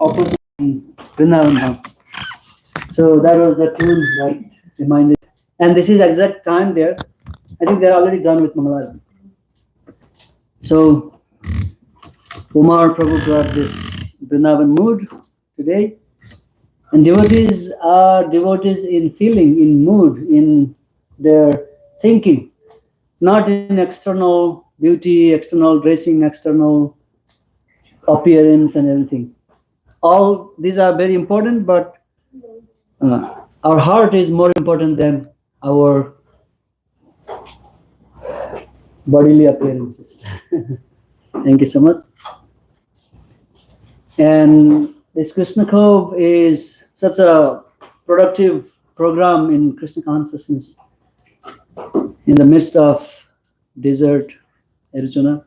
opposite Vrindavan. So that was the tune that reminded. And this is exact time there. I think they're already done with Mangalarati. So Kumar Prabhu brought this Vrindavan mood today. And devotees are devotees in feeling, in mood, in their thinking, not in external beauty, external dressing, external appearance and everything. All these are very important, but our heart is more important than our bodily appearances. Thank you so much. And this Krishna Cove is such a productive program in Krishna consciousness in the midst of desert, Arjuna.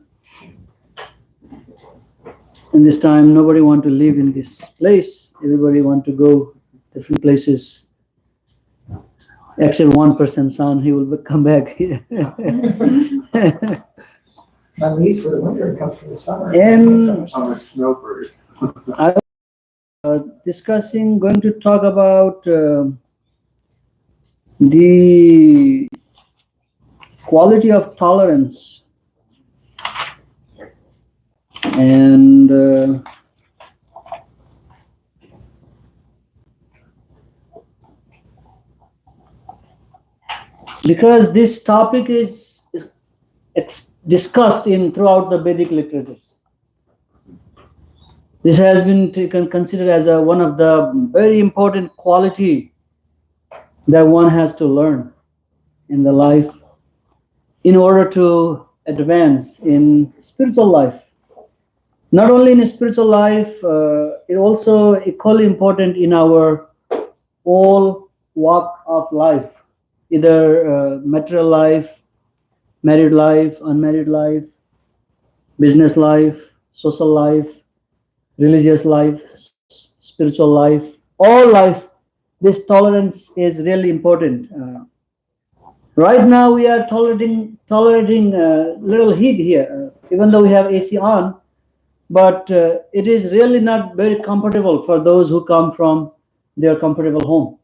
And this time, nobody want to live in this place. Everybody want to go different places. Except one person's son, he will come back here. Not leaves for the winter, it comes for the summer. And I'm a snowbird. I was going to talk about the quality of tolerance. And because this topic is discussed throughout the Vedic literatures. This has been considered as one of the very important quality that one has to learn in the life in order to advance in spiritual life. Not only in spiritual life, it also equally important in our whole walk of life, either material life, married life, unmarried life, business life, social life, religious life, spiritual life, all life. This tolerance is really important. Right now we are tolerating little heat here, even though we have AC on, but it is really not very comfortable for those who come from their comfortable home.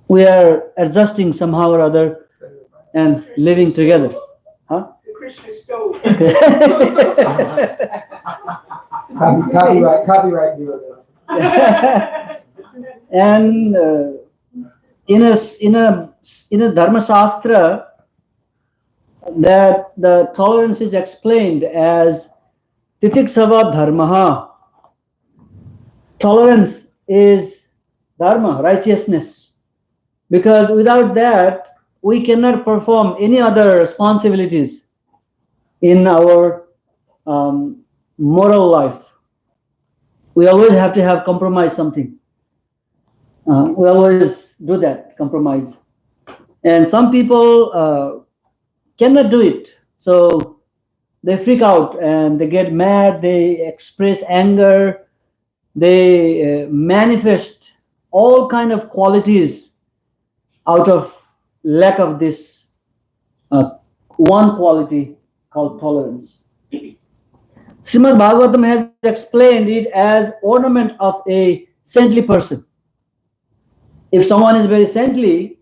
We are adjusting somehow or other and living together. Huh? The Krishna stove. Copyright viewer. And in a Dharma Shastra, that the tolerance is explained as titiksava dharmaha. Tolerance is dharma, righteousness, because without that we cannot perform any other responsibilities in our moral life. We always have to have compromise something. We always do that, compromise. And some people cannot do it. So they freak out and they get mad, they express anger, they manifest all kind of qualities out of lack of this one quality called tolerance. Srimad Bhagavatam has explained it as ornament of a saintly person. If someone is very saintly,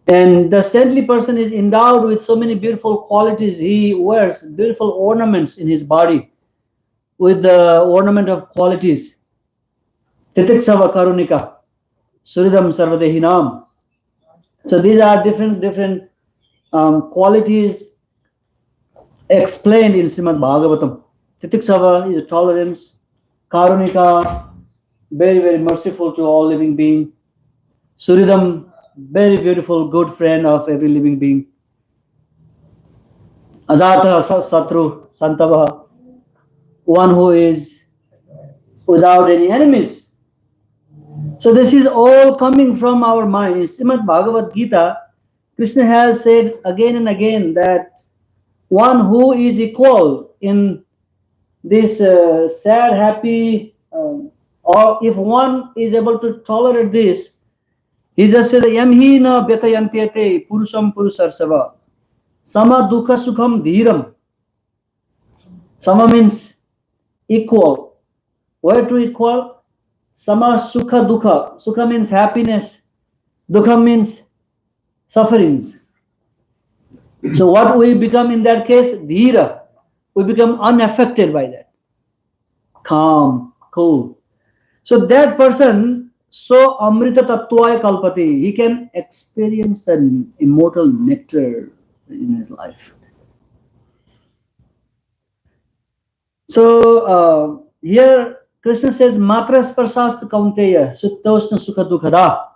and the saintly person is endowed with so many beautiful qualities, he wears beautiful ornaments in his body with the ornament of qualities. Titiksava karunika, suridam sarvadehinam. So these are different qualities explained in Srimad Bhagavatam. Titiksava is tolerance, karunika, very, very merciful to all living being. Suridam, very beautiful, good friend of every living being. Ajata satru santavaha, one who is without any enemies. So this is all coming from our mind. In Srimad Bhagavad Gita, Krishna has said again and again that one who is equal in this sad, happy, or if one is able to tolerate this, he just said, Yamhi na betayantete purusham purusarsava. Sama dukha sukham dhiram. Sama means equal. Where to equal? Sama sukha dukha. Sukha means happiness. Dukha means sufferings. So what we become in that case? Dhira. We become unaffected by that. Calm, cool. So that person, so amrita tattvaya kalpati, he can experience the immortal nectar in his life. So here Krishna says, Matra sparsast kaunteya, suttosna sukha dukhada.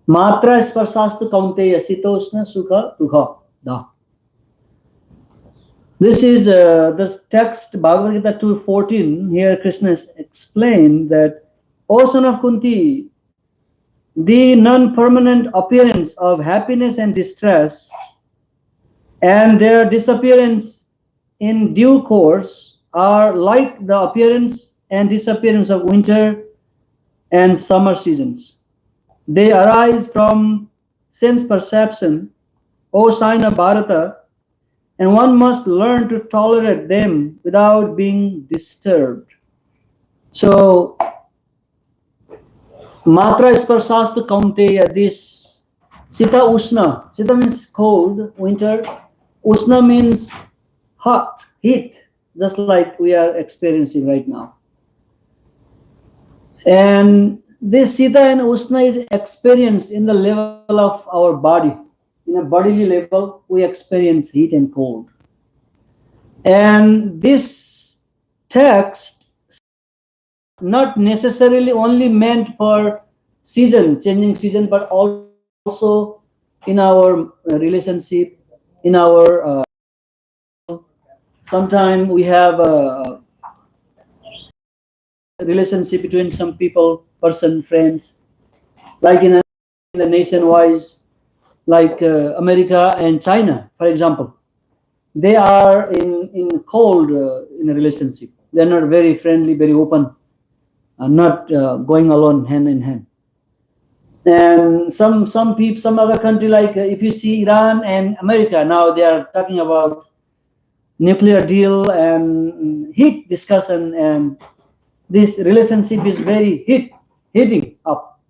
Matra sparsast kaunteya, sitosna sukha dukhada. This is this text, Bhagavad Gita 2:14. Here Krishna has explained that, O son of Kunti, the non-permanent appearance of happiness and distress and their disappearance in due course are like the appearance and disappearance of winter and summer seasons. They arise from sense perception, O sign of Bharata, and one must learn to tolerate them without being disturbed. So, Matra sparsastu kaunteya, this Sita Ushna. Sita means cold, winter. Ushna means hot, heat, just like we are experiencing right now. And this Sita and Ushna is experienced in the level of our body. In a bodily level, we experience heat and cold. And this text not necessarily only meant for season, changing season, but also in our relationship, in our sometimes we have a relationship between some people, person, friends, like in the nation-wise, like America and China, for example. They are in cold in a relationship. They are not very friendly, very open, not going alone hand in hand. And some people, some other country, like if you see Iran and America, now they are talking about nuclear deal and heat discussion, and this relationship is very heating up.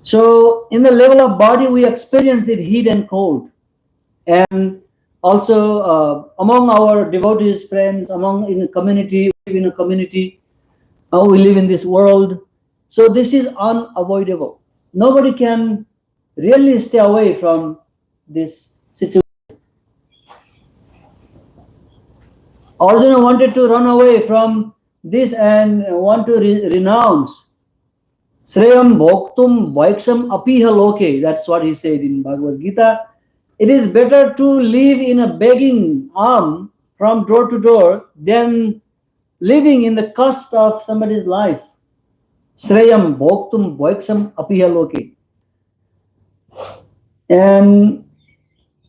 So in the level of body, we experience the heat and cold, and also among our devotees, friends, among in a community, we live in a community, we live in this world. So this is unavoidable. Nobody can really stay away from this situation. Arjuna wanted to run away from this and want to renounce. Shreyam bhoktum vaiksham apiha loke. That's what he said in Bhagavad Gita. It is better to live in a begging arm from door to door than living in the cost of somebody's life. Shreyam bhoktum vaiksham apiha loke. And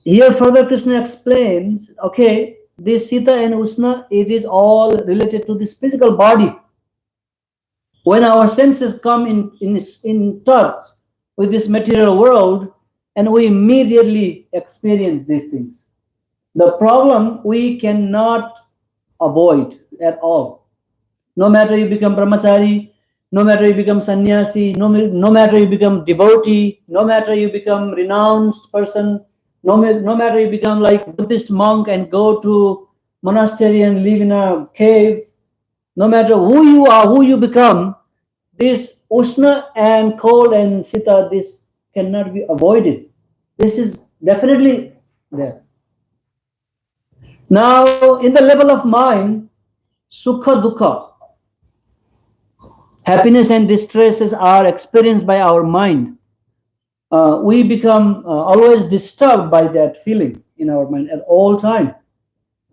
here further Krishna explains, okay, this Sita and Ushna, it is all related to this physical body. When our senses come in touch with this material world, and we immediately experience these things. The problem we cannot avoid at all. No matter you become brahmachari, no matter you become sannyasi, no matter you become devotee, no matter you become renounced person, no matter you become like Buddhist monk and go to monastery and live in a cave, no matter who you are, who you become, this Ushna and cold and Sita, this cannot be avoided. This is definitely there. Now, in the level of mind, Sukha Dukha, happiness and distresses are experienced by our mind. We become always disturbed by that feeling in our mind at all time.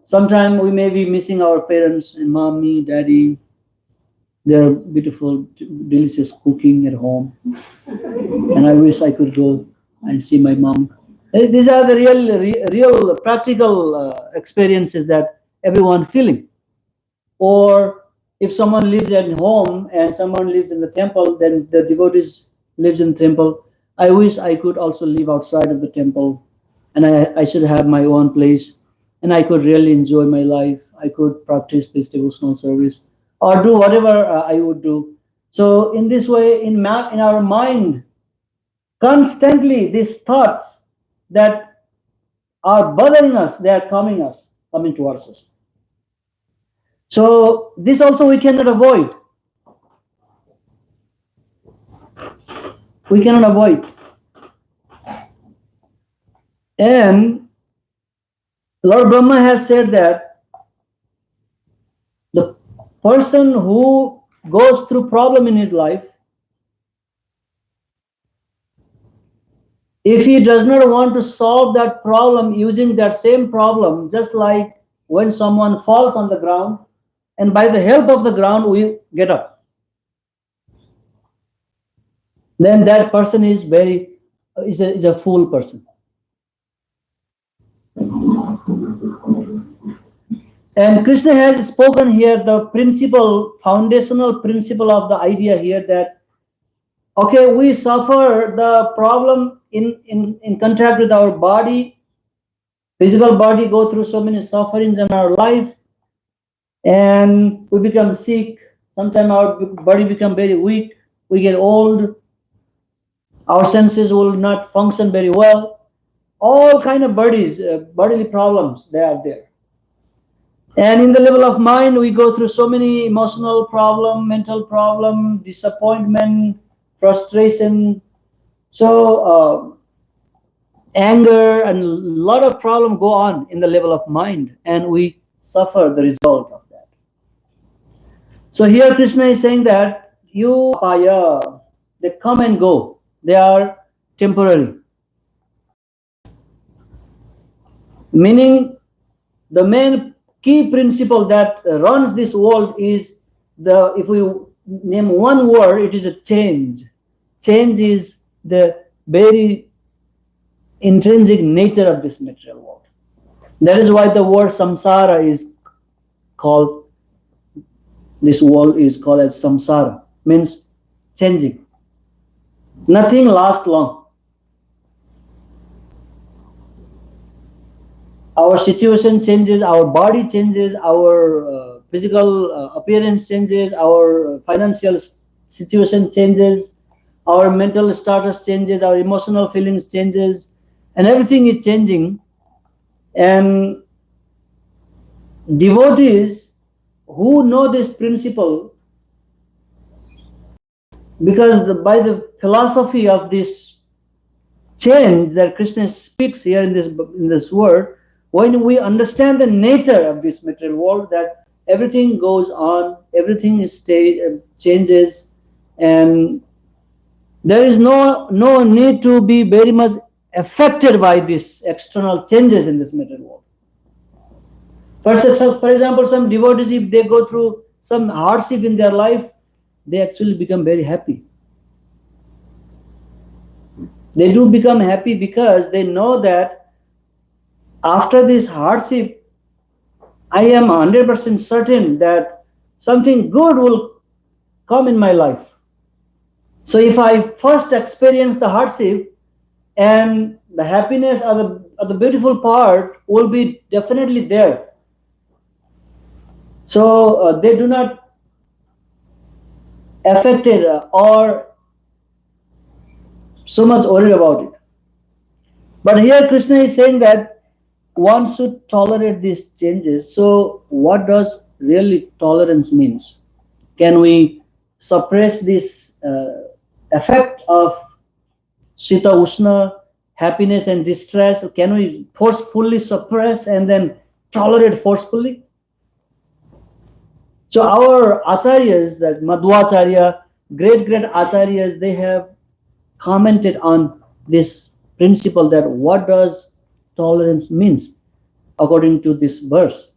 Sometimes we may be missing our parents and mommy, daddy, their beautiful, delicious cooking at home. And I wish I could go and see my mom. These are the real practical experiences that everyone feeling. Or if someone lives at home and someone lives in the temple, then the devotees lives in the temple. I wish I could also live outside of the temple and I should have my own place, and I could really enjoy my life. I could practice this devotional service or do whatever I would do. So in this way, in our mind, constantly these thoughts that are bothering us, they are coming towards us. So this also we cannot avoid. We cannot avoid. And Lord Brahma has said that the person who goes through problem in his life, if he does not want to solve that problem using that same problem, just like when someone falls on the ground, and by the help of the ground we get up, then that person is a fool person. And Krishna has spoken here the foundational principle of the idea here that, okay, we suffer the problem in contact with our body, physical body, go through so many sufferings in our life, and we become sick. Sometimes our body become very weak. We get old. Our senses will not function very well. All kind of bodily problems, they are there. And in the level of mind, we go through so many emotional problem, mental problem, disappointment, frustration. So anger and a lot of problem go on in the level of mind, and we suffer the result of that. So here Krishna is saying that you paya, they come and go. They are temporary. Meaning the main key principle that runs this world is if we name one word, it is a change. Change is the very intrinsic nature of this material world. That is why the word samsara is called, this world is called as samsara, means changing. Nothing lasts long. Our situation changes, our body changes, our physical appearance changes, our financial situation changes, our mental status changes, our emotional feelings changes, and everything is changing. And devotees who know this principle, because by the philosophy of this change that Krishna speaks here in this word, when we understand the nature of this material world, that everything goes on, everything changes, and there is no need to be very much affected by these external changes in this material world. For example, some devotees, if they go through some hardship in their life, they actually become very happy. They do become happy because they know that after this hardship, I am 100% certain that something good will come in my life. So if I first experience the hardship, and the happiness or the beautiful part will be definitely there. So they do not affected or so much worried about it. But here Krishna is saying that one should tolerate these changes. So what does really tolerance means? Can we suppress this effect of Shita Ushna, happiness and distress? Can we forcefully suppress and then tolerate forcefully? So our acharyas, that Madhvacharya, great acharyas, they have commented on this principle, that what does tolerance means according to this verse.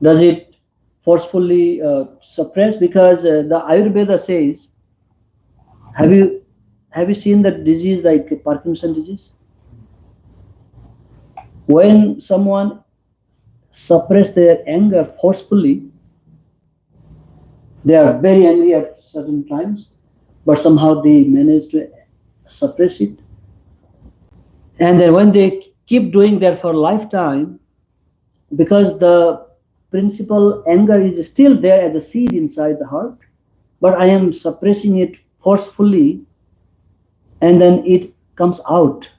Does it forcefully suppress? Because the Ayurveda says, have you seen that disease like Parkinson disease? When someone suppress their anger forcefully, they are very angry at certain times, but somehow they manage to suppress it. And then when they keep doing that for a lifetime, because the principal anger is still there as a seed inside the heart, but I am suppressing it forcefully, and then it comes out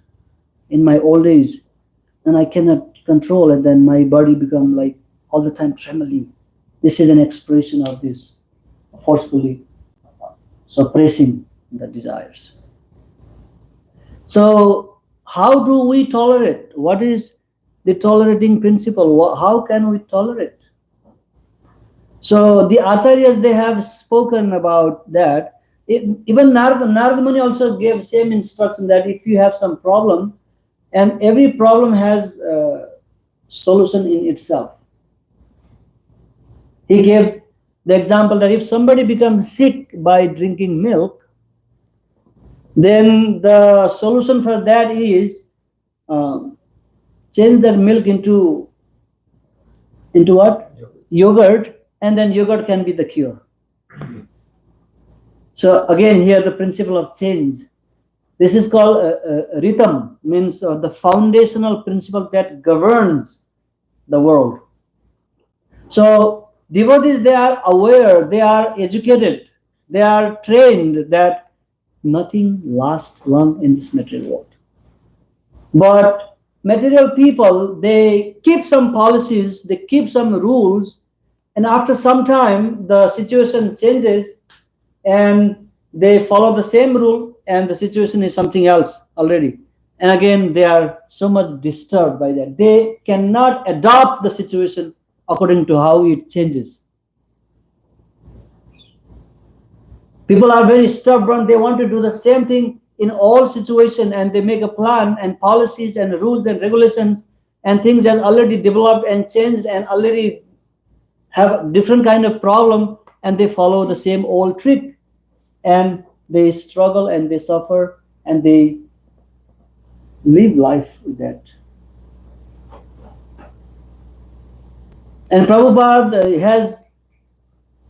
in my old age, and I cannot control it. Then my body become like all the time trembling. This is an expression of this forcefully suppressing the desires. So how do we tolerate? What is the tolerating principle? How can we tolerate? So the acharyas, they have spoken about that. Even Narada Muni also gave same instruction that if you have some problem, and every problem has a solution in itself. He gave the example that if somebody becomes sick by drinking milk, then the solution for that is change that milk into what? Yogurt, and then yogurt can be the cure. So again, here the principle of change. This is called rhythm, means the foundational principle that governs the world. So devotees, they are aware, they are educated, they are trained that nothing lasts long in this material world. But material people, they keep some policies, they keep some rules, and after some time the situation changes and they follow the same rule and the situation is something else already, and again they are so much disturbed by that. They cannot adopt the situation according to how it changes. People are very stubborn, they want to do the same thing in all situations, and they make a plan and policies and rules and regulations, and things has already developed and changed and already have a different kind of problem, and they follow the same old trick, and they struggle and they suffer and they live life with that. And Prabhupada has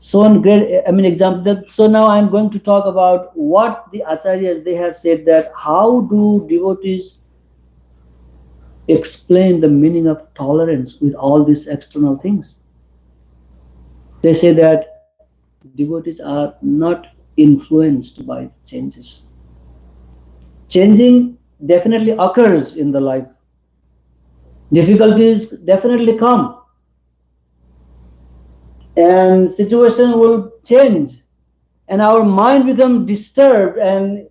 shown great example. So now I'm going to talk about what the acharyas, they have said, that how do devotees explain the meaning of tolerance with all these external things. They say that devotees are not influenced by changes. Changing definitely occurs in the life. Difficulties definitely come. And situation will change. And our mind becomes disturbed, and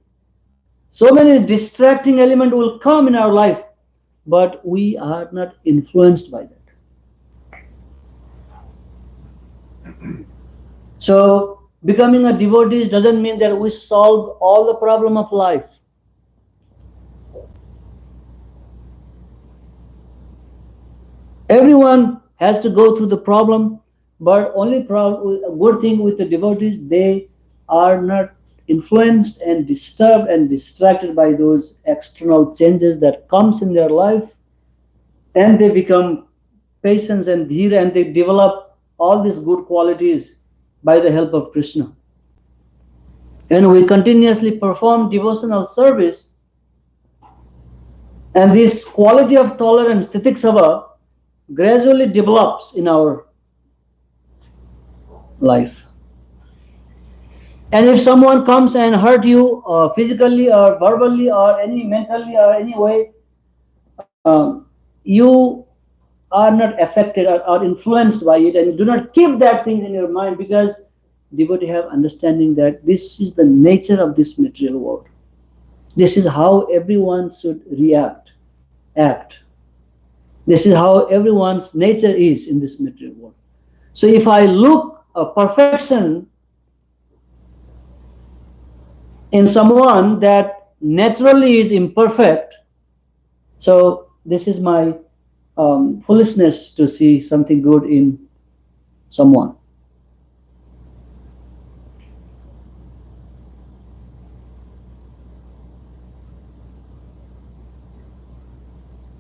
so many distracting elements will come in our life. But we are not influenced by that. So becoming a devotee doesn't mean that we solve all the problem of life. Everyone has to go through the problem, but only good thing with the devotees, they are not influenced and disturbed and distracted by those external changes that comes in their life, and they become patient and dhira, and they develop all these good qualities by the help of Krishna. And we continuously perform devotional service, and this quality of tolerance, titiksava, gradually develops in our life. And if someone comes and hurt you physically or verbally or any mentally or any way, you are not affected or influenced by it, and do not keep that thing in your mind, because devotee have understanding that this is the nature of this material world. This is how everyone should act. This is how everyone's nature is in this material world. So if I look a perfection in someone that naturally is imperfect, so this is my foolishness to see something good in someone.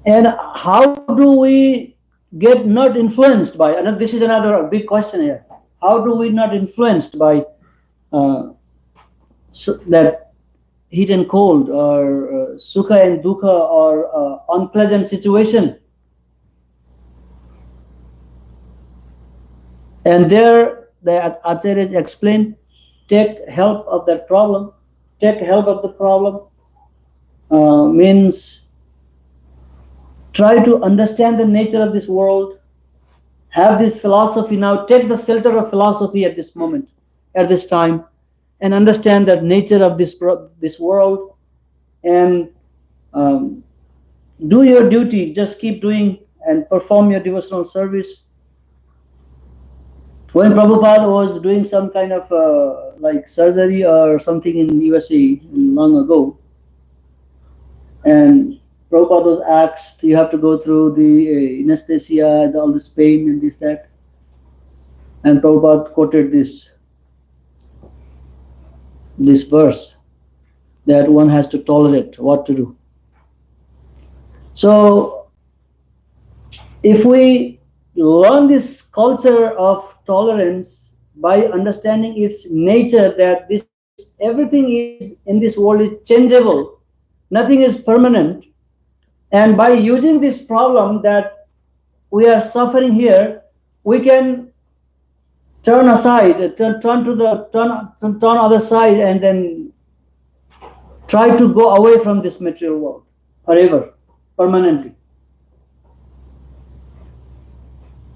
And how do we get not influenced by, and this is another big question here, how do we not influenced by that heat and cold, or sukha and dukha, or unpleasant situation. And there the acharyas explain, take help of that problem. Take help of the problem means try to understand the nature of this world. Have this philosophy now. Take the shelter of philosophy at this moment, at this time, and understand the nature of this world, and um, do your duty. Just keep doing and perform your devotional service. When Prabhupada was doing some kind of like surgery or something in USA long ago, and Prabhupada was asked, you have to go through the anesthesia, all this pain and this, that. And Prabhupada quoted this verse that one has to tolerate what to do. So if we learn this culture of tolerance by understanding its nature, that this everything is in this world is changeable, nothing is permanent, and by using this problem that we are suffering here, we can turn aside, turn other side, and then try to go away from this material world forever, permanently.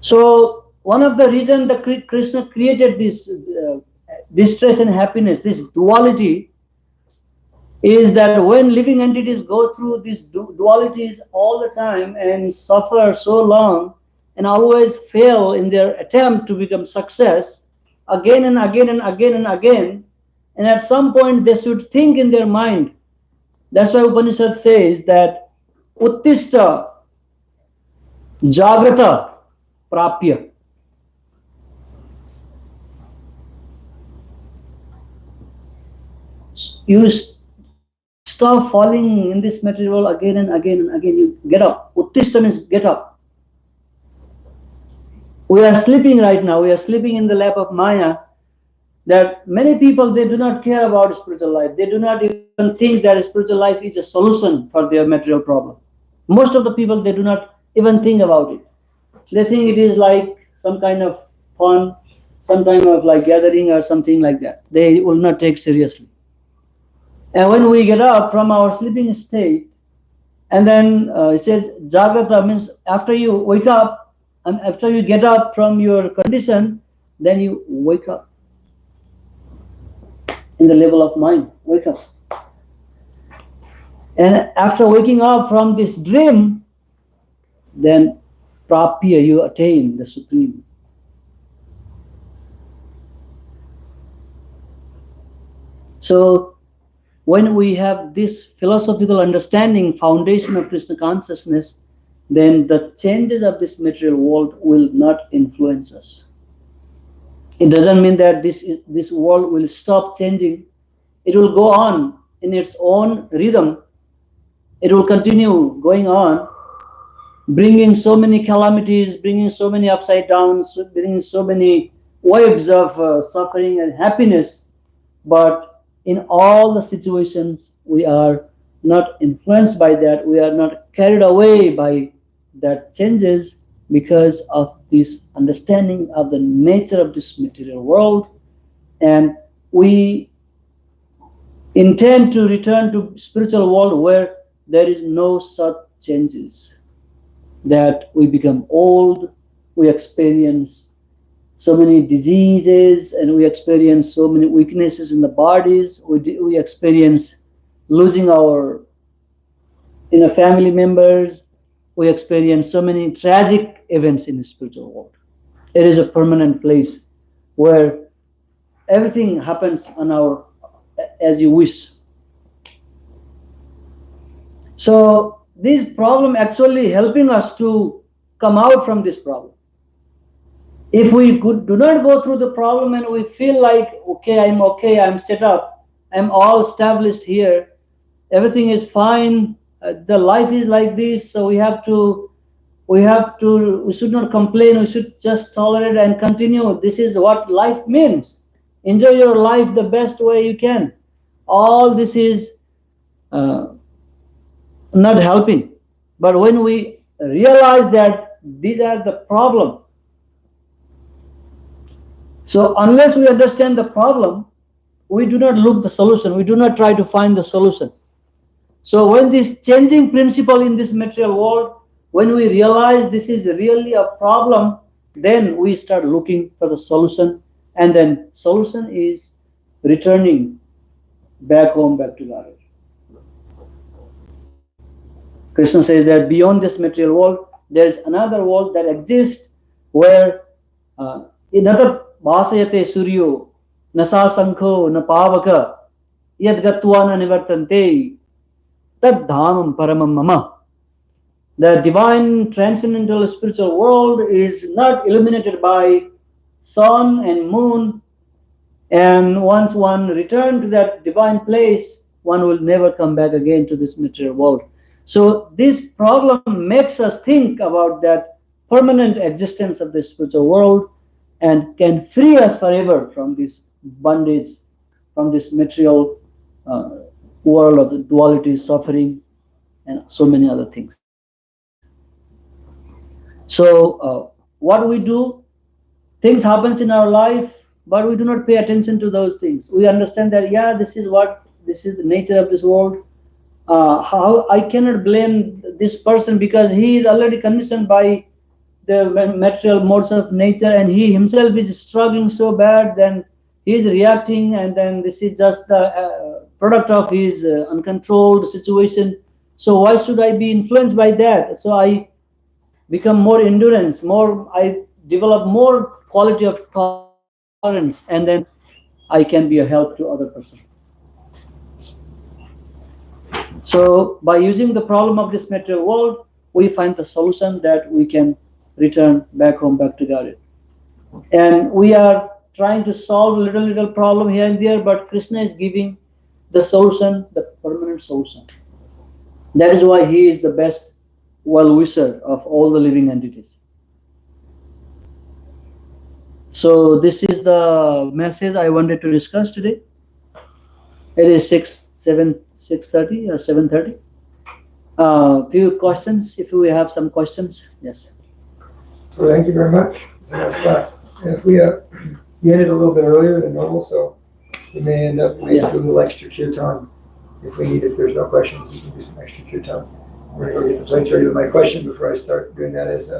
So one of the reasons that Krishna created this distress and happiness, this duality, is that when living entities go through these dualities all the time and suffer so long and always fail in their attempt to become success again and again and again and again, and at some point they should think in their mind. That's why Upanishad says that uttishta jagrata prapya. You stop falling in this material world again and again and again. You get up. Uttishta means get up. We are sleeping right now. We are sleeping in the lap of Maya. That many people, they do not care about spiritual life. They do not even think that spiritual life is a solution for their material problem. Most of the people, they do not even think about it. They think it is like some kind of fun, some kind of like gathering or something like that. They will not take seriously. And when we get up from our sleeping state, and then it says Jagrata means after you wake up, and after you get up from your condition, then you wake up in the level of mind. Wake up. And after waking up from this dream, then Prapya, you attain the Supreme. So when we have this philosophical understanding, foundation of Krishna consciousness, then the changes of this material world will not influence us. It doesn't mean that this world will stop changing. It will go on in its own rhythm. It will continue going on, bringing so many calamities, bringing so many upside downs, bringing so many waves of suffering and happiness. But in all the situations, we are not influenced by that. We are not carried away by that changes because of this understanding of the nature of this material world. And we intend to return to spiritual world where there is no such changes, that we become old, we experience so many diseases, and we experience so many weaknesses in the bodies. We experience losing our family members. We experience so many tragic events in the spiritual world. It is a permanent place where everything happens on our as you wish. So this problem actually helping us to come out from this problem. If we do not go through the problem and we feel like, okay, I'm set up, I'm all established here, everything is fine, the life is like this, so we should not complain, we should just tolerate and continue. This is what life means. Enjoy your life the best way you can. All this is uh, not helping. But when we realize that these are the problem, so unless we understand the problem, we do not look the solution. We do not try to find the solution. So when this changing principle in this material world, when we realize this is really a problem, then we start looking for the solution, and then solution is returning back home, back to God. Krishna says that beyond this material world, there is another world that exists where inata bhasayate suryo nasa sankho na pavaka yad gatva na nivartante tad dhamam paramam mama. The divine transcendental spiritual world is not illuminated by sun and moon, and once one returns to that divine place, one will never come back again to this material world. So this problem makes us think about that permanent existence of the spiritual world and can free us forever from this bondage, from this material world of the duality, suffering, and so many other things. So what we do, things happens in our life, but we do not pay attention to those things. We understand that, yeah, this is the nature of this world. How I cannot blame this person because he is already conditioned by the material modes of nature, and he himself is struggling so bad, then he is reacting, and then this is just the product of his uncontrolled situation. So why should I be influenced by that? So I become more endurance, I develop more quality of tolerance, and then I can be a help to other person. So by using the problem of this material world, we find the solution that we can return back home, back to God. And we are trying to solve little problem here and there, but Krishna is giving the solution, the permanent solution. That is why he is the best well-wisher of all the living entities. So this is the message I wanted to discuss today. It is 6:30 or 7:30. Few questions, if we have some questions. Yes. So thank you very much. That's class. And if we ended a little bit earlier than normal, so we may end up doing a little extra kirtan. If we need, if there's no questions, we can do some extra kirtan. We're going to go get the plates ready. But my question before I start doing that is,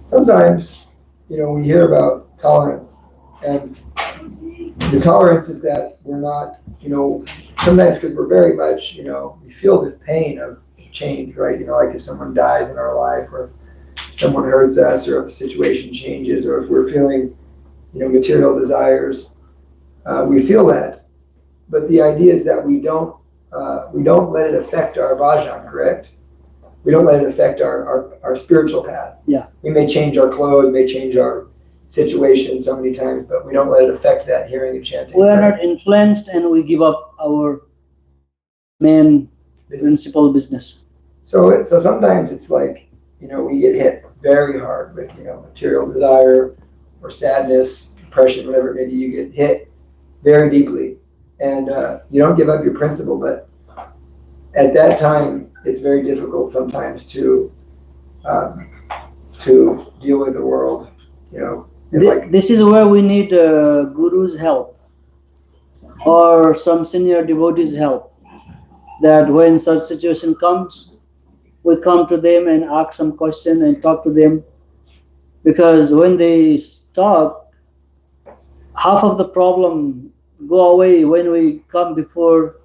sometimes, we hear about tolerance, and the tolerance is that we're not, sometimes because we're very much, we feel the pain of change, right? Like if someone dies in our life, or if someone hurts us, or if a situation changes, or if we're feeling, material desires, we feel that. But the idea is that we don't let it affect our bhajan, correct? We don't let it affect our spiritual path. Yeah. We may change our clothes, may change our situation so many times, but we don't let it affect that hearing and chanting. We are not influenced, and we give up our main principal business. So sometimes it's like, we get hit very hard with, material desire or sadness, depression, whatever it may be. You get hit very deeply, and you don't give up your principle, but at that time, it's very difficult sometimes to deal with the world, This is where we need Guru's help or some senior devotee's help. That when such situation comes, we come to them and ask some question and talk to them, because when they talk, half of the problem go away when we come before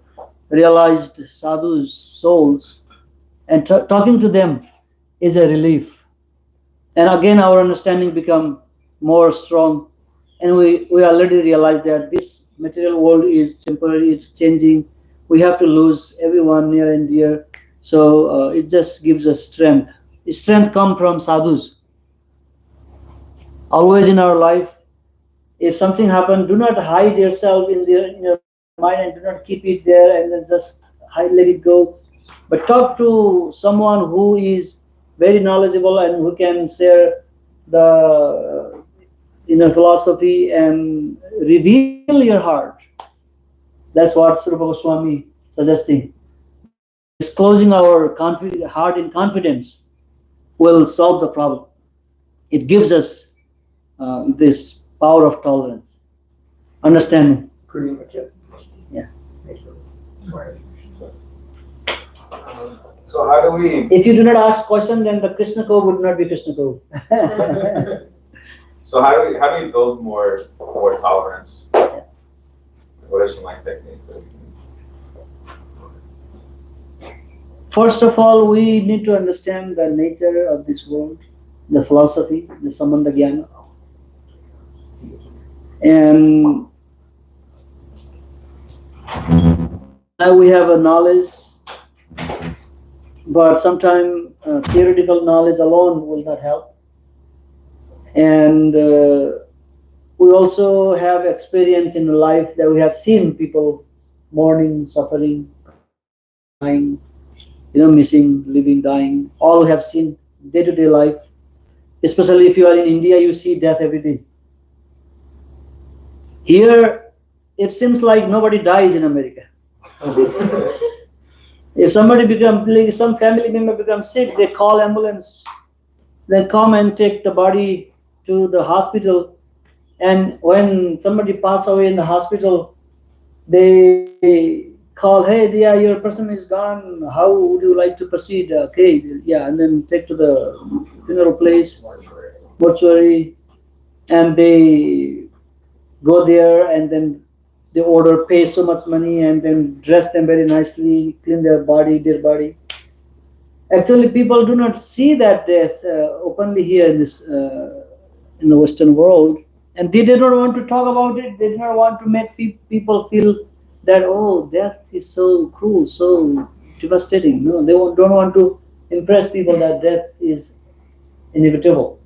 realized sadhus, souls, and talking to them is a relief. And again, our understanding become more strong, and we already realize that this material world is temporary, it's changing. We have to lose everyone near and dear. So it just gives us strength. Strength comes from sadhus. Always in our life, if something happens, do not hide yourself in your mind and do not keep it there and then just let it go. But talk to someone who is very knowledgeable and who can share the philosophy and reveal your heart. That's what Srupa Goswami suggesting. disclosing our heart in confidence will solve the problem. It gives us this power of tolerance, understanding. Yeah. So how do we? If you do not ask question, then the Krishna Cove would not be Krishna Cove. So how do we build more tolerance? What are some techniques that we can? First of all, we need to understand the nature of this world, the philosophy, the Sambandha Jnana. And now we have a knowledge, but sometimes theoretical knowledge alone will not help. And we also have experience in life that we have seen people mourning, suffering, dying, missing, living, dying. All we have seen day-to-day life. Especially if you are in India, you see death every day. Here, it seems like nobody dies in America. If some family member becomes sick, they call ambulance. They come and take the body to the hospital. And when somebody passes away in the hospital, they call, hey, yeah, your person is gone. How would you like to proceed? Okay, yeah, and then take to the funeral place, mortuary, and they go there, and then they pay so much money, and then dress them very nicely, clean their body. Actually, people do not see that death openly here in the Western world, and they did not want to talk about it. They did not want to make people feel that, oh, death is so cruel, so devastating. No, they don't want to impress people that death is inevitable.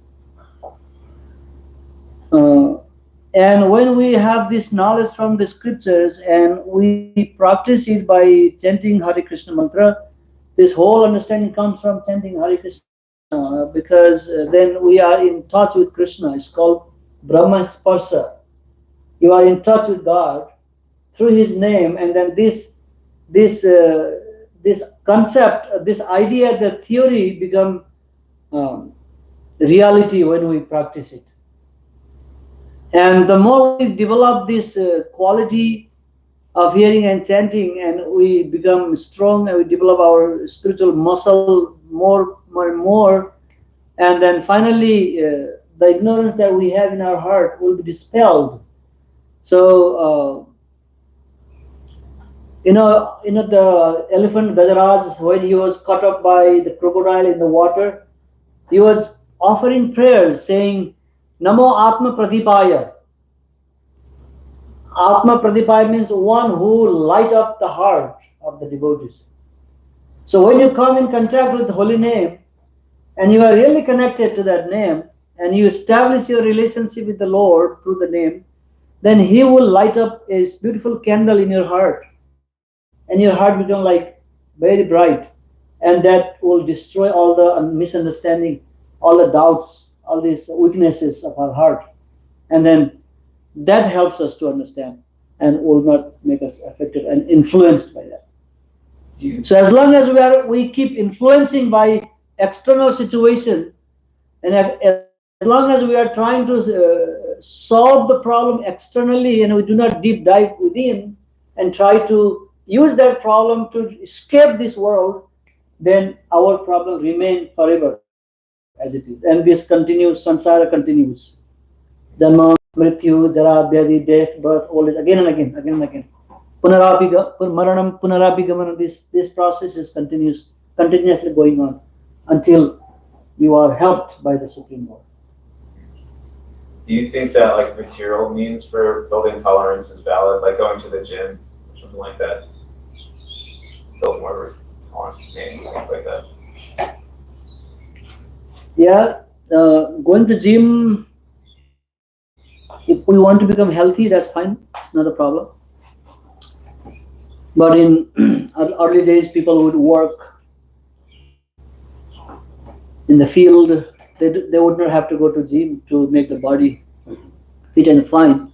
And when we have this knowledge from the scriptures and we practice it by chanting Hare Krishna mantra, this whole understanding comes from chanting Hare Krishna, because then we are in touch with Krishna. It's called Brahma Sparsa. You are in touch with God through His name, and then this concept, this idea, the theory become reality when we practice it. And the more we develop this quality of hearing and chanting, and we become strong, and we develop our spiritual muscle more and more, and then finally the ignorance that we have in our heart will be dispelled. So the elephant Gajaraj, when he was caught up by the crocodile in the water, he was offering prayers saying, Namo Atma Pradipaya. Atma Pradipaya means one who light up the heart of the devotees. So when you come in contact with the holy name, and you are really connected to that name, and you establish your relationship with the Lord through the name, then He will light up a beautiful candle in your heart, and your heart become very bright, and that will destroy all the misunderstanding, all the doubts, all these weaknesses of our heart, and then that helps us to understand and will not make us affected and influenced by that. So as long as we keep influencing by external situation, and as long as we are trying to solve the problem externally, and we do not deep dive within and try to use that problem to escape this world, then our problem remains forever as it is. And this continues, samsara continues. Janma, Mrityu, Jara, Vyadhi, death, birth, old age, again and again. Maranam, Punarapigamana, this process is continuously going on until you are helped by the Supreme Lord. Do you think that material means for building tolerance is valid, like going to the gym or something like that? Build more tolerance, things like that. Yeah, going to gym, if we want to become healthy, that's fine. It's not a problem. But in early days, people would work in the field. They would not have to go to gym to make the body fit and fine.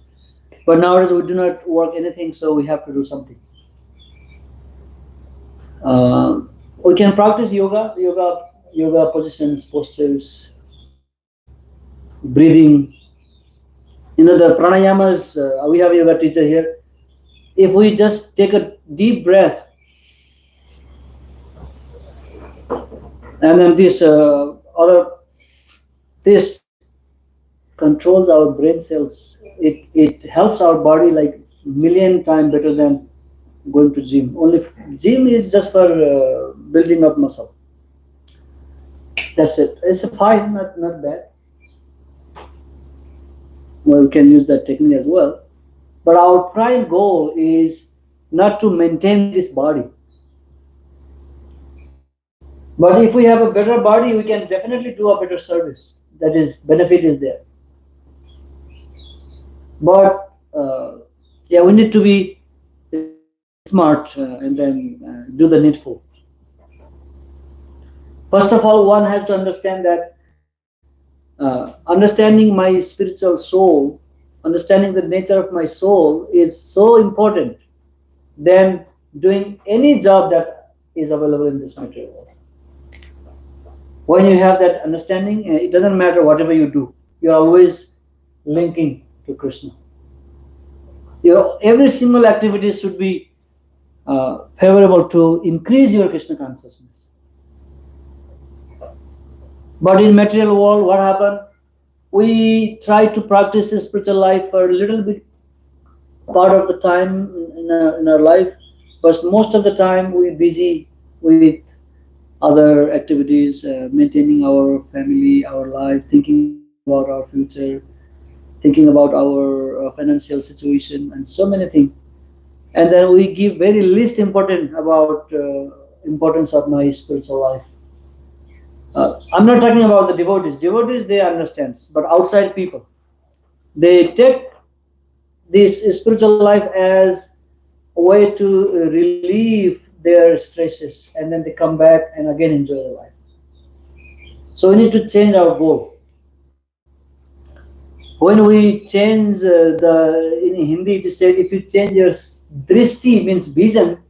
But nowadays we do not work anything, so we have to do something. We can practice yoga positions, postures, breathing. The pranayamas. We have a yoga teacher here. If we just take a deep breath, and then this controls our brain cells. It helps our body like million times better than going to gym. Only gym is just for building up muscle. That's it. It's a fine, not bad. Well, we can use that technique as well. But our prime goal is not to maintain this body. But if we have a better body, we can definitely do a better service. That is, benefit is there. But we need to be smart and then do the needful. First of all, one has to understand that understanding my spiritual soul, understanding the nature of my soul is so important than doing any job that is available in this material world. When you have that understanding, it doesn't matter whatever you do, you're always linking to Krishna. Every single activity should be favorable to increase your Krishna consciousness. But in material world, what happened? We try to practice a spiritual life for a little bit part of the time in our life, but most of the time we're busy with other activities, maintaining our family, our life, thinking about our future, thinking about our financial situation, and so many things. And then we give very least importance about importance of my spiritual life. I'm not talking about the devotees. Devotees, they understand, but outside people, they take this spiritual life as a way to relieve their stresses, and then they come back and again enjoy their life. So we need to change our goal. When we change in Hindi, it is said, if you change your drishti, means vision,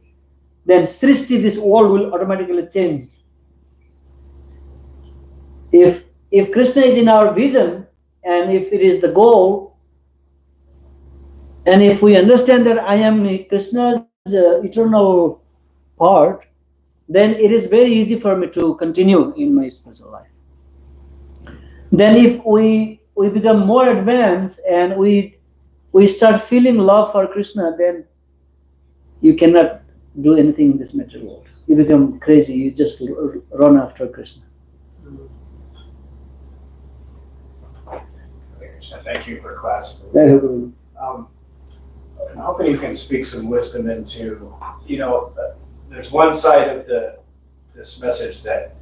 then srishti, this world will automatically change. If Krishna is in our vision, and if it is the goal, and if we understand that I am Krishna's eternal part, then it is very easy for me to continue in my spiritual life. Then if we become more advanced and we start feeling love for Krishna, then you cannot do anything in this material world. You become crazy. You just run after Krishna. Thank you for class. I'm hoping you can speak some wisdom into, there's one side of this message that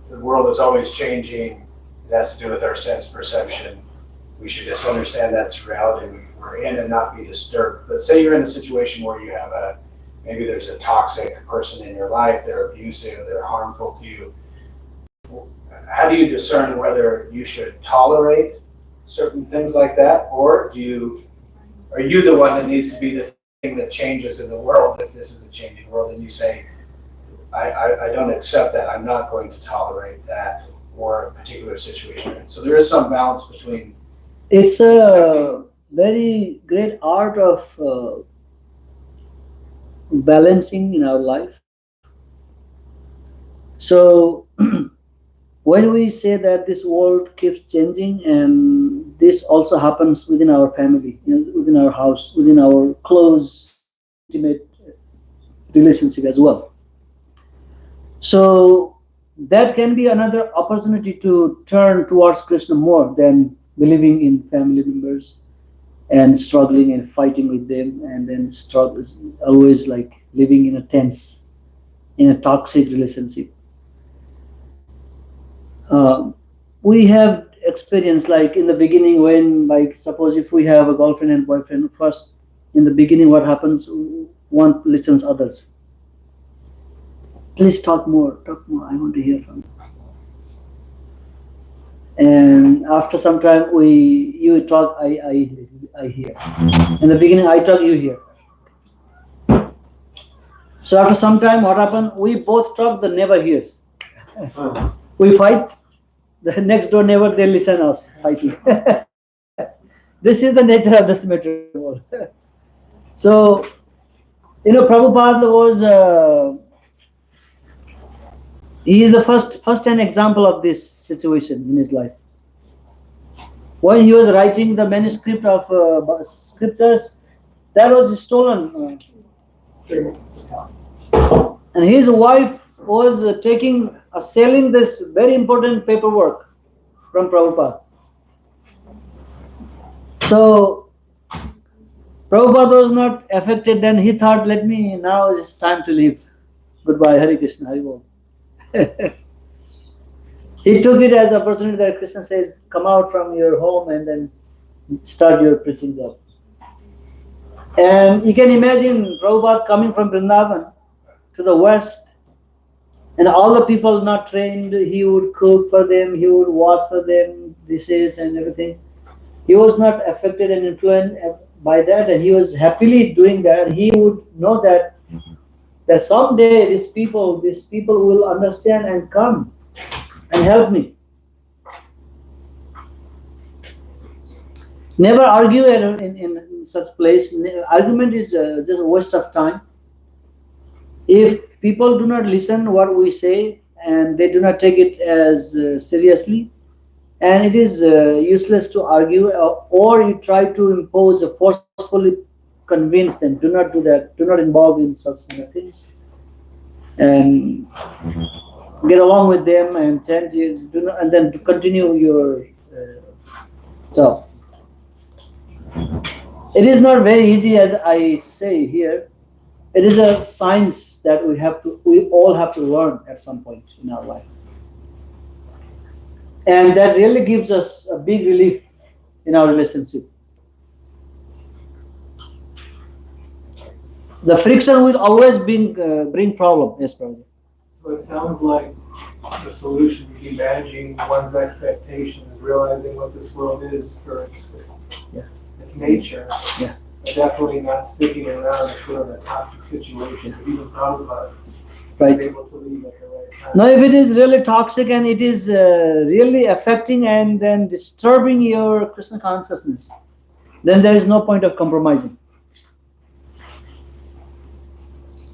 the world is always changing. It has to do with our sense perception. We should just understand that's reality we're in and not be disturbed. But say you're in a situation where you have maybe there's a toxic person in your life, they're abusive, they're harmful to you. How do you discern whether you should tolerate certain things like that, or are you the one that needs to be the thing that changes in the world if this is a changing world, and you say, I don't accept that, I'm not going to tolerate that or a particular situation. So there is some balance between. It's a very great art of balancing in our life. So when we say that this world keeps changing, and this also happens within our family, within our house, within our close, intimate relationship as well. So that can be another opportunity to turn towards Krishna more than believing in family members and struggling and fighting with them, and then always like living in a tense, in a toxic relationship. We have experience like in the beginning when, like, suppose if we have a girlfriend and boyfriend, first in the beginning what happens, one listens others. Please talk more, I want to hear from you. And after some time you talk, I hear. In the beginning I talk, you hear. So after some time, what happened? We both talk, the neighbor hears. We fight, the next door neighbor, they listen us fighting. This is the nature of this material world. So, Prabhupada was, he is the first hand example of this situation in his life. When he was writing the manuscript of scriptures, that was stolen. And his wife was selling this very important paperwork from Prabhupada. So Prabhupada was not affected. Then he thought, now it's time to leave. Goodbye, Hare Krishna, Hare Bol. He took it as an opportunity that Krishna says, come out from your home and then start your preaching job. And you can imagine Prabhupada coming from Vrindavan to the west, and all the people not trained, he would cook for them, he would wash for them, dishes and everything. He was not affected and influenced by that, and he was happily doing that. He would know that someday these people will understand and come and help me. Never argue in such place. Argument is just a waste of time. If people do not listen what we say and they do not take it as seriously, and it is useless to argue, or you try to impose or forcefully convince them, do not do that. Do not involve in such kind of things. And get along with them and and then continue your job. It is not very easy, as I say here. It is a science that we all have to learn at some point in our life. And that really gives us a big relief in our relationship. The friction will always bring problem. Yes, Prabhu. So it sounds like the solution would be managing one's expectations, realizing what this world is for its nature. Yeah. But definitely not sticking around in sort of a toxic situation, because even Prabhupada Right. was able to leave at the right time. Now, if it is really toxic and it is really affecting and then disturbing your Krishna consciousness, then there is no point of compromising.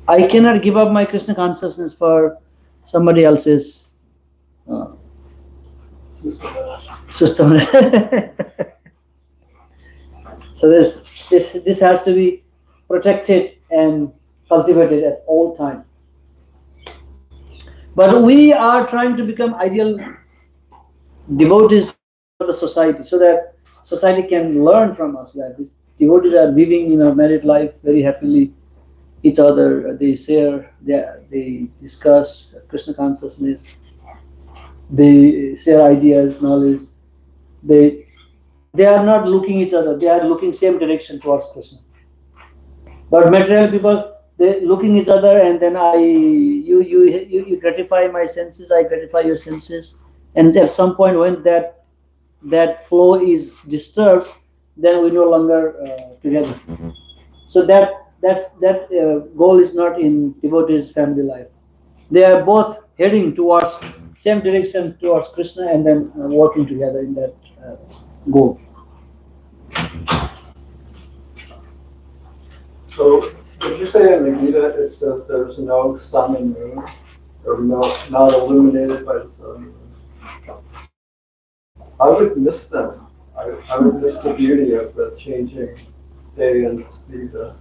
I cannot give up my Krishna consciousness for somebody else's system. So this has to be protected and cultivated at all time. But we are trying to become ideal devotees for the society, so that society can learn from us that these devotees are living in a married life very happily. Each other, they share, they discuss Krishna consciousness, they share ideas, knowledge. They are not looking each other; they are looking same direction towards Krishna. But material people, they looking each other, and then you gratify my senses, I gratify your senses, and at some point when that flow is disturbed, then we no longer together. So that goal is not in devotees' family life. They are both heading towards same direction towards Krishna, and then working together in that goal. So, did you say in the Gita it says there's no sun and moon, or not illuminated by the sun and moon? I would miss them. I would miss the beauty of the changing day and season.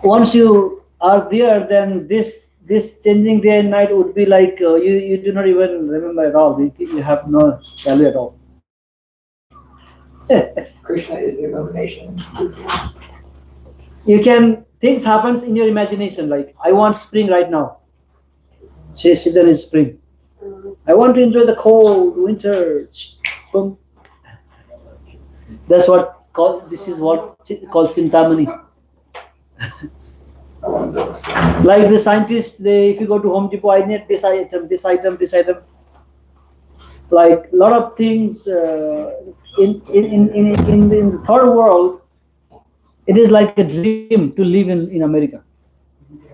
Once you are there, then this changing day and night would be like you do not even remember at all. You have no value at all. Krishna is the illumination. Things happens in your imagination, like I want spring right now. Season is spring. I want to enjoy the cold winter. Boom. This is what called Chintamani. Like the scientists, if you go to Home Depot, I need this item. Like a lot of things in the third world, it is like a dream to live in America.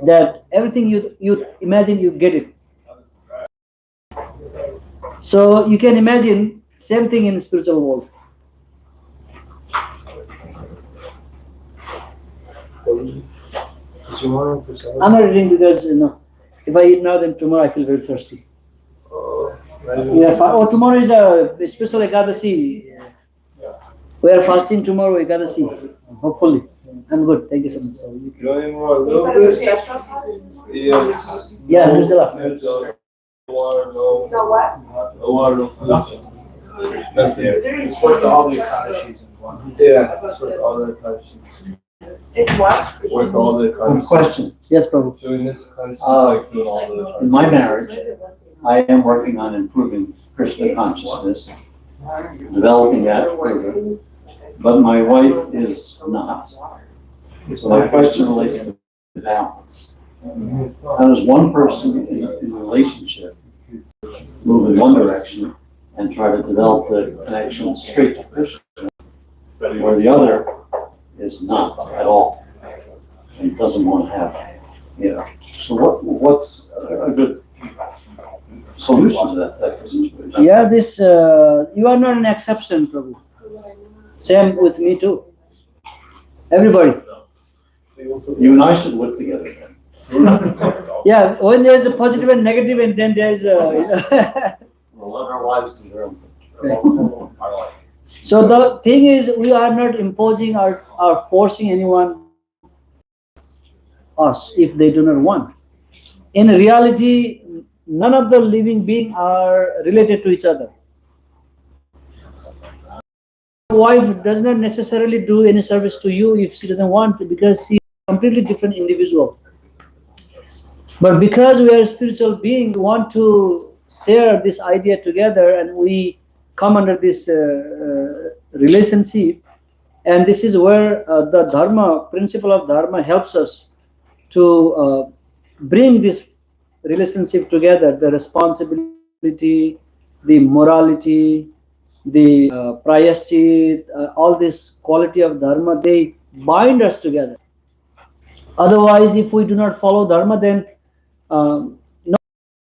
that everything you imagine, you get it. So you can imagine same thing in spiritual world. I'm not eating because if I eat now, then tomorrow I feel very thirsty. Tomorrow is a special Ekadasi. We are fasting tomorrow, Ekadasi. Hopefully. I'm good. Thank you so much. Yes. Yeah, Nirjala. No water. It's worth all the Ekadashis in one. Yeah, it's worth all the Ekadashis. It's what? Worth all the Ekadashis. Question. Yes, Prabhu. Doing this Ekadashi is like doing all the Ekadashis. In my marriage, I am working on improving Krishna consciousness, developing that further, but my wife is not. So my question relates to balance. How does one person in a relationship move in one direction and try to develop the connection straight to Krishna, where the other is not at all and doesn't want to have it? So what's a good solution to that type of situation? Yeah, this you are not an exception, Prabhu. Same with me too. Everybody. You and I should work together then. Yeah, when there is a positive and negative, and then there is a. We'll let our wives do their own thing. So the thing is, we are not imposing or forcing anyone us if they do not want. In reality, none of the living beings are related to each other. Wife does not necessarily do any service to you if she doesn't want to, because she is a completely different individual. But because we are spiritual beings, we want to share this idea together, and we come under this relationship. And this is where the dharma, principle of dharma, helps us to bring this relationship together, the responsibility, the morality, the prayaschit, all this quality of dharma, they bind us together. Otherwise, if we do not follow dharma, then no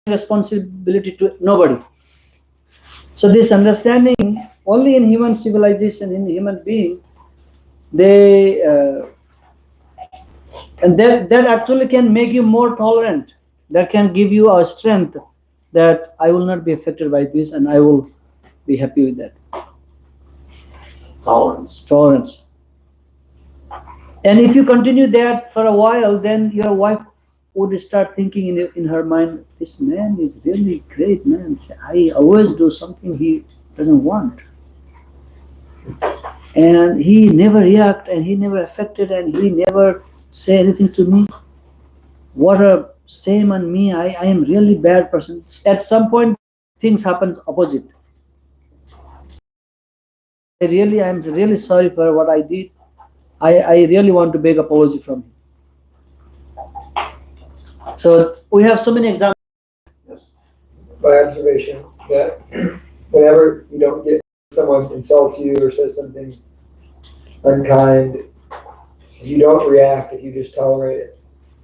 responsibility to nobody. So this understanding, only in human civilization, in human being, they and that actually can make you more tolerant. That can give you a strength that I will not be affected by this, and I will be happy with that. Tolerance. And if you continue that for a while, then your wife would start thinking in her mind, this man is really great, man. I always do something he doesn't want. And he never react, and he never affected, and he never say anything to me. What a shame on me. I am really bad person. At some point, things happen opposite. I am really sorry for what I did. I really want to beg apology from him. So we have so many examples. Yes. By observation, that whenever you don't get someone insults you or says something unkind, you don't react if you just tolerate it.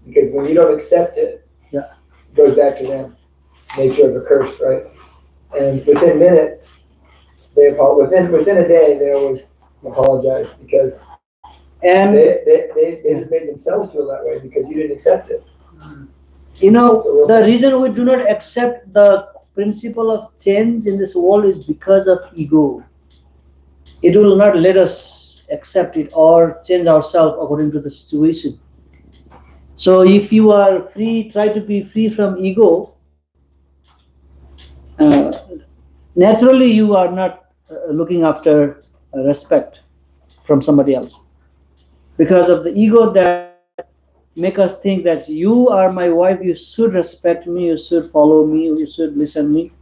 Because when you don't accept it, Yeah. it goes back to them. Nature of a curse, right? And within minutes, within a day, they always apologize because And they just made themselves feel that way because you didn't accept it. the reason we do not accept the principle of change in this world is because of ego. It will not let us accept it or change ourselves according to the situation. So if you are free, try to be free from ego. Naturally, you are not looking after respect from somebody else because of the ego that make us think that you are my wife, you should respect me, you should follow me, you should listen to me.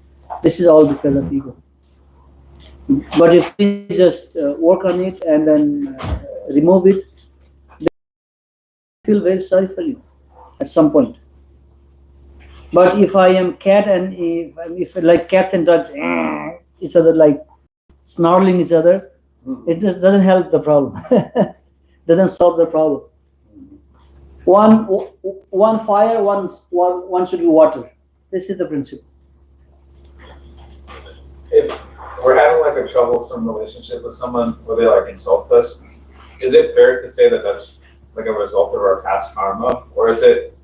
This is all because of ego. But if we just work on it and then remove it, then I feel very sorry for you at some point. But if I am cat and if like cats and dogs each other, like snarling each other, it just doesn't help the problem. Doesn't solve the problem. one fire, one should be water. This is the principle. If we're having like a troublesome relationship with someone where they like insult us, is it fair to say that that's like a result of our past karma, or is it?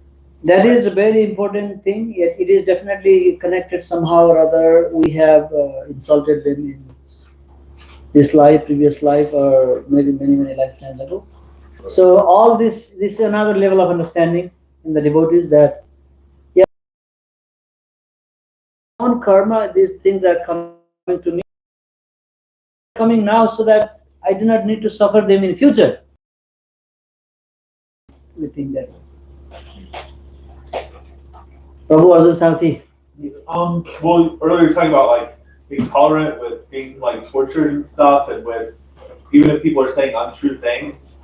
That is a very important thing. It is definitely connected somehow or other. We have insulted them in this life, previous life, or maybe many lifetimes ago. So all this is another level of understanding in the devotees that yeah, on karma, these things are coming to me, coming now, so that I do not need to suffer them in future. We think that. Prabhu was Sarthi. Well, earlier you were talking about like being tolerant with being like tortured and stuff, and with even if people are saying untrue things,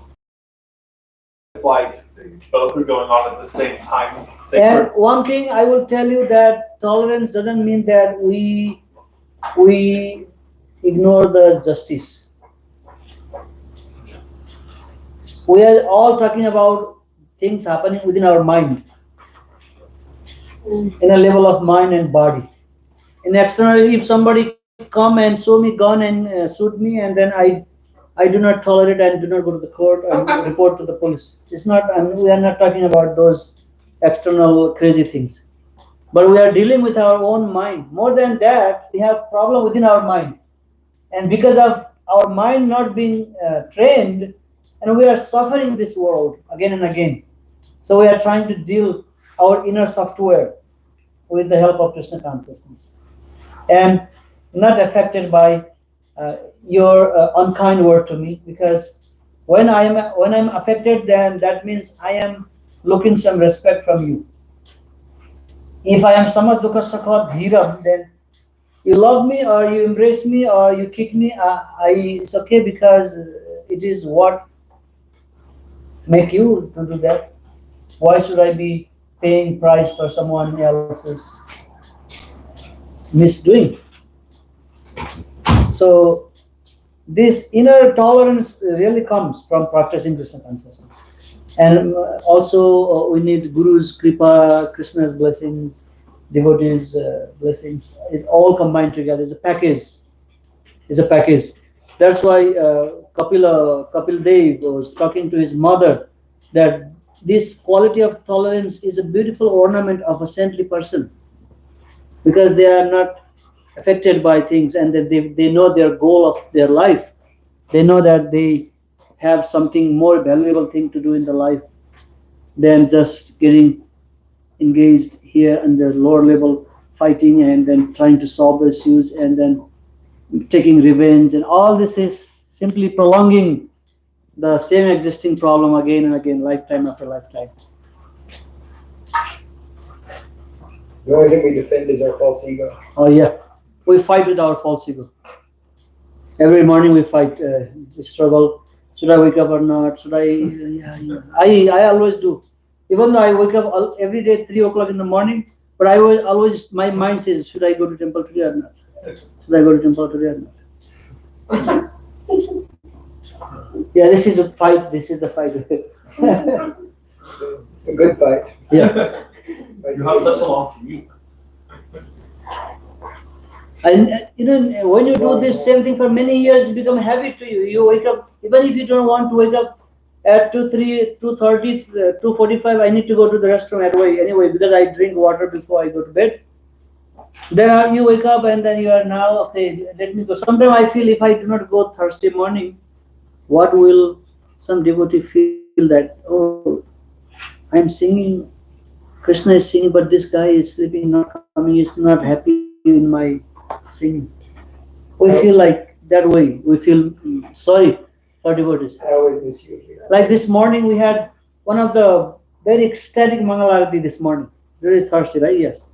like both are going on at the same time. And one thing I will tell you that tolerance doesn't mean that we ignore the justice. We are all talking about things happening within our mind, in a level of mind and body. In externally, if somebody come and show me gun and shoot me, and then I do not tolerate and do not go to the court and report to the police. It's not. We are not talking about those external crazy things, but we are dealing with our own mind. More than that, we have problem within our mind, and because of our mind not being trained, and we are suffering this world again and again. So we are trying to deal our inner software with the help of Krishna consciousness, and not affected by your unkind word to me, because when I'm affected, then that means I am looking some respect from you. If I am samat dukha sakha dhiram, then you love me or you embrace me or you kick me, it's okay, because it is what make you to do that. Why should I be paying price for someone else's misdoing? So this inner tolerance really comes from practicing Krishna consciousness. And also we need Guru's kripa, Krishna's blessings, devotees' blessings. It's all combined together. It's a package. It's a package. That's why Kapil Dev was talking to his mother that this quality of tolerance is a beautiful ornament of a saintly person, because they are not affected by things, and that they know their goal of their life. They know that they have something more valuable thing to do in the life than just getting engaged here in the lower level fighting and then trying to solve the issues and then taking revenge, and all this is simply prolonging the same existing problem again and again, lifetime after lifetime. The only thing we defend is our false ego. Oh yeah, we fight with our false ego. Every morning we fight, we struggle. Should I wake up or not? Should I? I always do. Even though I wake up every day 3 o'clock in the morning, but I always my mind says, should I go to temple today or not? Should I go to temple today or not? Yeah, this is a fight. This is the fight. A good fight. Yeah. You have such a long commute. And when you do this same thing for many years, it becomes habit to you. You wake up, even if you don't want to wake up at 2:30, 2:45, I need to go to the restroom anyway, because I drink water before I go to bed. Then you wake up and then you are now, okay, let me go. Sometimes I feel if I do not go Thursday morning, what will some devotee feel that, oh, I'm singing, Krishna is singing, but this guy is sleeping, not coming, he's not happy in my singing. We feel like that way. We feel sorry for devotees. I always miss you here. Like this morning, we had one of the very ecstatic Mangalarati this morning. Today is Thursday, right? Yes.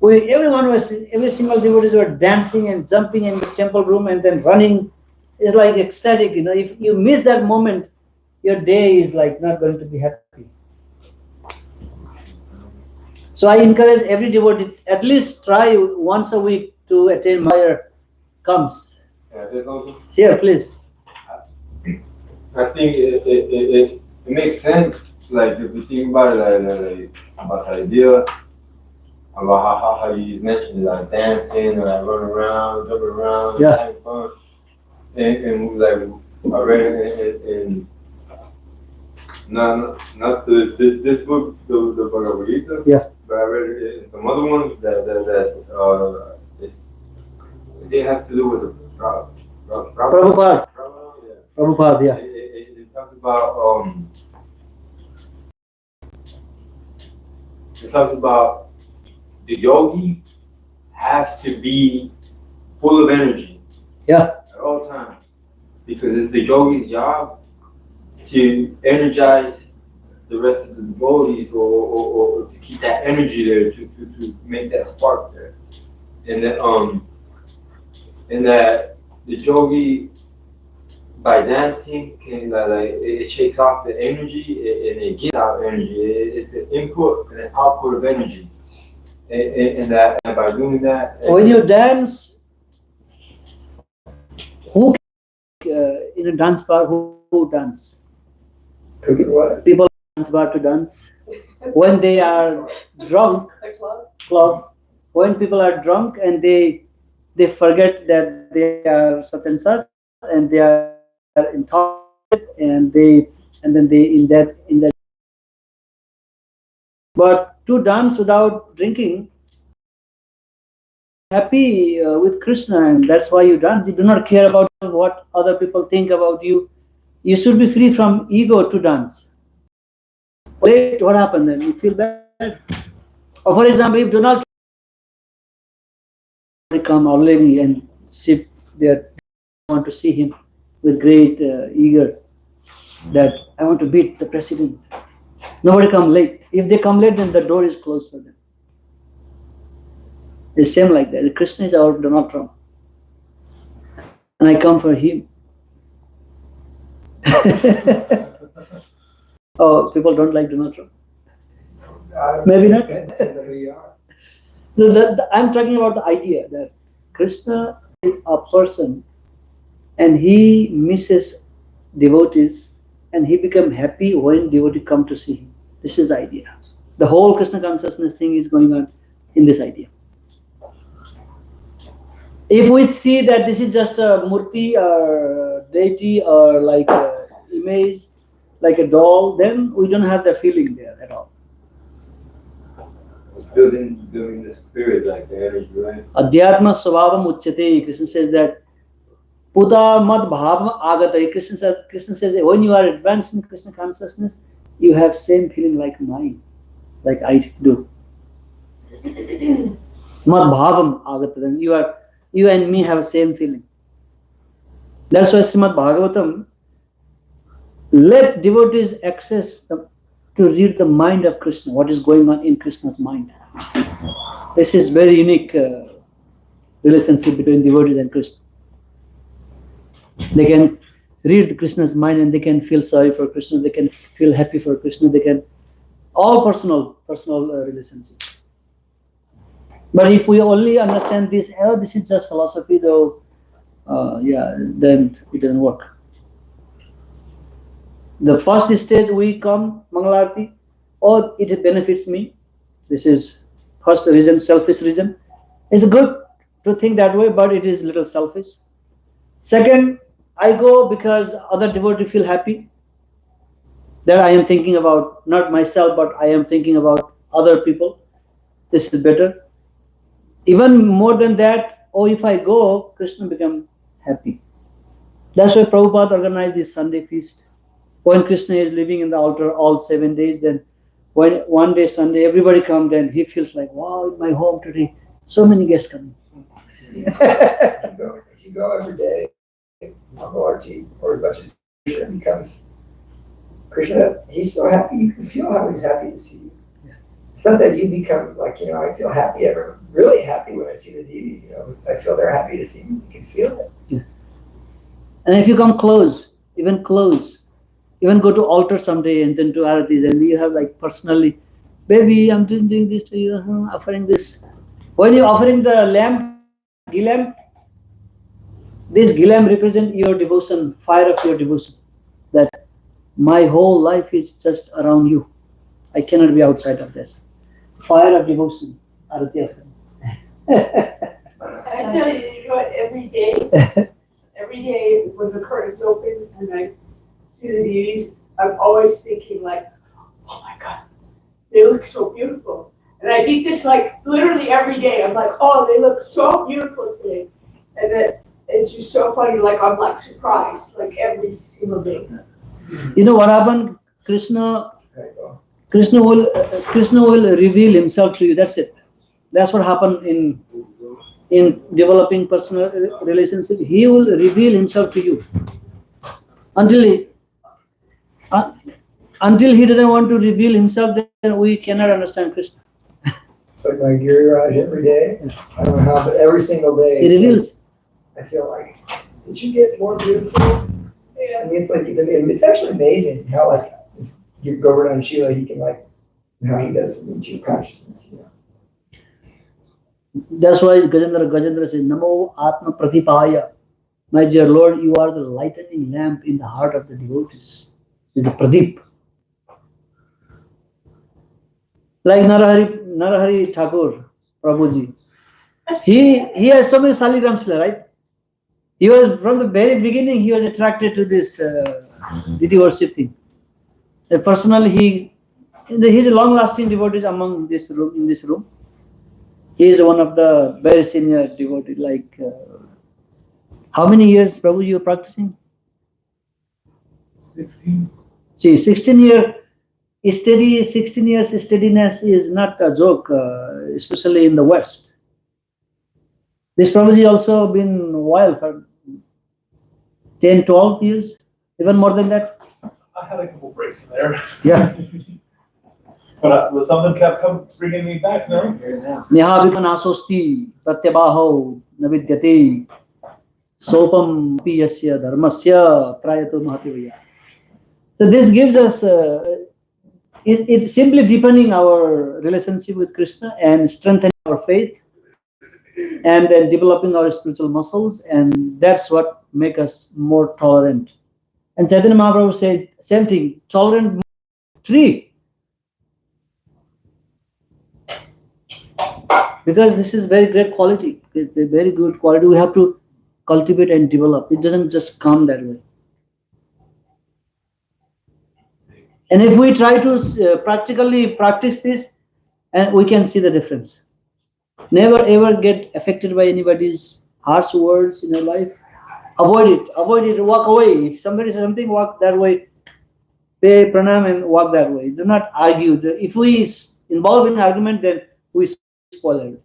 Every single devotees were dancing and jumping in the temple room and then running. It's like ecstatic. If you miss that moment, your day is like not going to be happy. So I encourage every devotee at least try once a week to attend Maya comes. Yeah, there's no. Here, please. I think it makes sense like if you think about it, like about the idea about how you mentioned it, like dancing or like running around, jumping around, Yeah. having fun, and like I read it in not this book, the Bhagavad Gita. Yeah. But I read it in some other ones that it has to do with the Prabhupada. Yeah. Prabhupada, yeah. It talks about the yogi has to be full of energy. Yeah. At all times, because it's the yogi's job to energize the rest of the devotees or to keep that energy there to make that spark there. And that the yogi by dancing can like it shakes off the energy and it gives out energy. It's an input and an output of energy. And by doing that, When you dance, who in a dance bar, who dance? People dance bar to dance. When they are drunk, club. When people are drunk and they forget that they are such and such and they are intoxicated and then they in that. But to dance without drinking, happy with Krishna, and that's why you dance. You do not care about what other people think about you. You should be free from ego to dance. Wait, what happened then? You feel bad. Or for example, if Donald Trump come already and sit there, I want to see him with great eager that I want to beat the president. Nobody come late. If they come late, then the door is closed for them. It's same like that. Krishna is our Donald Trump. And I come for him. Oh, people don't like Donald Trump. Maybe not. So I'm talking about the idea that Krishna is a person and he misses devotees and he becomes happy when devotees come to see him. This is the idea. The whole Krishna consciousness thing is going on in this idea. If we see that this is just a murti or deity or like an image, like a doll, then we don't have the feeling there at all. It's building the spirit, like the energy, right? Adhyatma svabhavam uchyate. Krishna says that Puta mad bhavam agata. Krishna says when you are advanced in Krishna consciousness, you have same feeling like mine, like I do. Mad bhavam agata. Then you and me have the same feeling. That's why Srimad Bhagavatam let devotees access to read the mind of Krishna, what is going on in Krishna's mind. This is very unique relationship between devotees and Krishna. They can read Krishna's mind and they can feel sorry for Krishna, they can feel happy for Krishna, they can, all personal relationship. But if we only understand this, oh, this is just philosophy though, then it doesn't work. The first stage we come, Mangalarti, or it benefits me. This is first reason, selfish reason. It's good to think that way, but it is little selfish. Second, I go because other devotees feel happy. That I am thinking about, not myself, but I am thinking about other people. This is better. Even more than that, if I go, Krishna become happy. That's why Prabhupada organized this Sunday feast. When Krishna is living in the altar all 7 days, then when one day Sunday everybody comes, then he feels like, wow, in my home today, so many guests coming. If you go every day, Mangalarti, or Krishna becomes Krishna, he's so happy, you can feel how he's happy to see you. It's not that you become like, I feel happy, I'm really happy when I see the deities, I feel they're happy to see me, you can feel it. Yeah. And if you come even go to altar someday and then to aratis, and you have like personally, baby, I'm doing this to you, offering this. When you're offering the lamp, gilam, this gilam represents your devotion, fire of your devotion. That My whole life is just around you. I cannot be outside of this. Fire of devotion. Arati of I tell you what, every day when the curtains open and I see the beauties, I'm always thinking like, oh my God, they look so beautiful. And I think this like literally every day. I'm like, oh, they look so beautiful today. And then it's just so funny, like I'm like surprised, like every single day. You know what happened? Krishna There you go. Krishna will reveal himself to you. That's it. That's what happened in developing personal relationship. He will reveal himself to you. Until he doesn't want to reveal himself, then we cannot understand Krishna. It's like my Giriraj every day. I don't know how, but every single day. He it's reveals. like, I feel like, did you get more beautiful? I Yeah. mean, it's actually amazing how like you go over on Sheila, he can like how he does it into your consciousness. You know. That's why Gajendra says, Namo Atma Pratipaya. My dear Lord, you are the lightening lamp in the heart of the devotees. It's a Pradeep. Like Narahari Thakur, Prabhuji. He has so many Saligrams, right? He was, from the very beginning, he was attracted to this deity worship thing. Personally, he's a long-lasting devotee among this room, in this room. He is one of the very senior devotee. Like, how many years, Prabhu, you are practicing? 16. See, 16 years steadiness is not a joke, especially in the West. This Prabhuji also been a while, for 10, 12 years, even more than that. I had a couple breaks in there. Yeah. But something kept bringing me back, no? Neha vikanasosti pratyabaho navidyate sopam piyasya dharmasya trayato mahativaya. So this gives us, it's simply deepening our relationship with Krishna and strengthening our faith and then developing our spiritual muscles, and that's what makes us more tolerant. And Chaitanya Mahaprabhu said, same thing, tolerant tree. Because this is very great quality. It's a very good quality. We have to cultivate and develop. It doesn't just come that way. And if we try to practically practice this, and we can see the difference. Never ever get affected by anybody's harsh words in your life. Avoid it, walk away. If somebody says something, walk that way. Pay pranam and walk that way. Do not argue. If we involve in argument, then we spoil everything.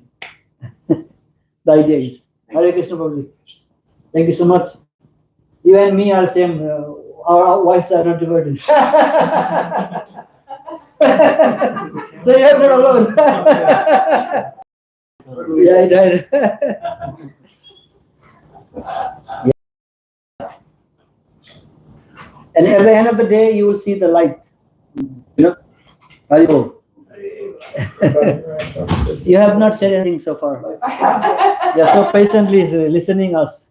The idea is. Hare Krishna Prabhuji. Thank you so much. You and me are same. Our wives are not devoted. So you're not alone. Yeah, I died. And at the end of the day, you will see the light. You know? Haribol. You have not said anything so far. You're so patiently listening us.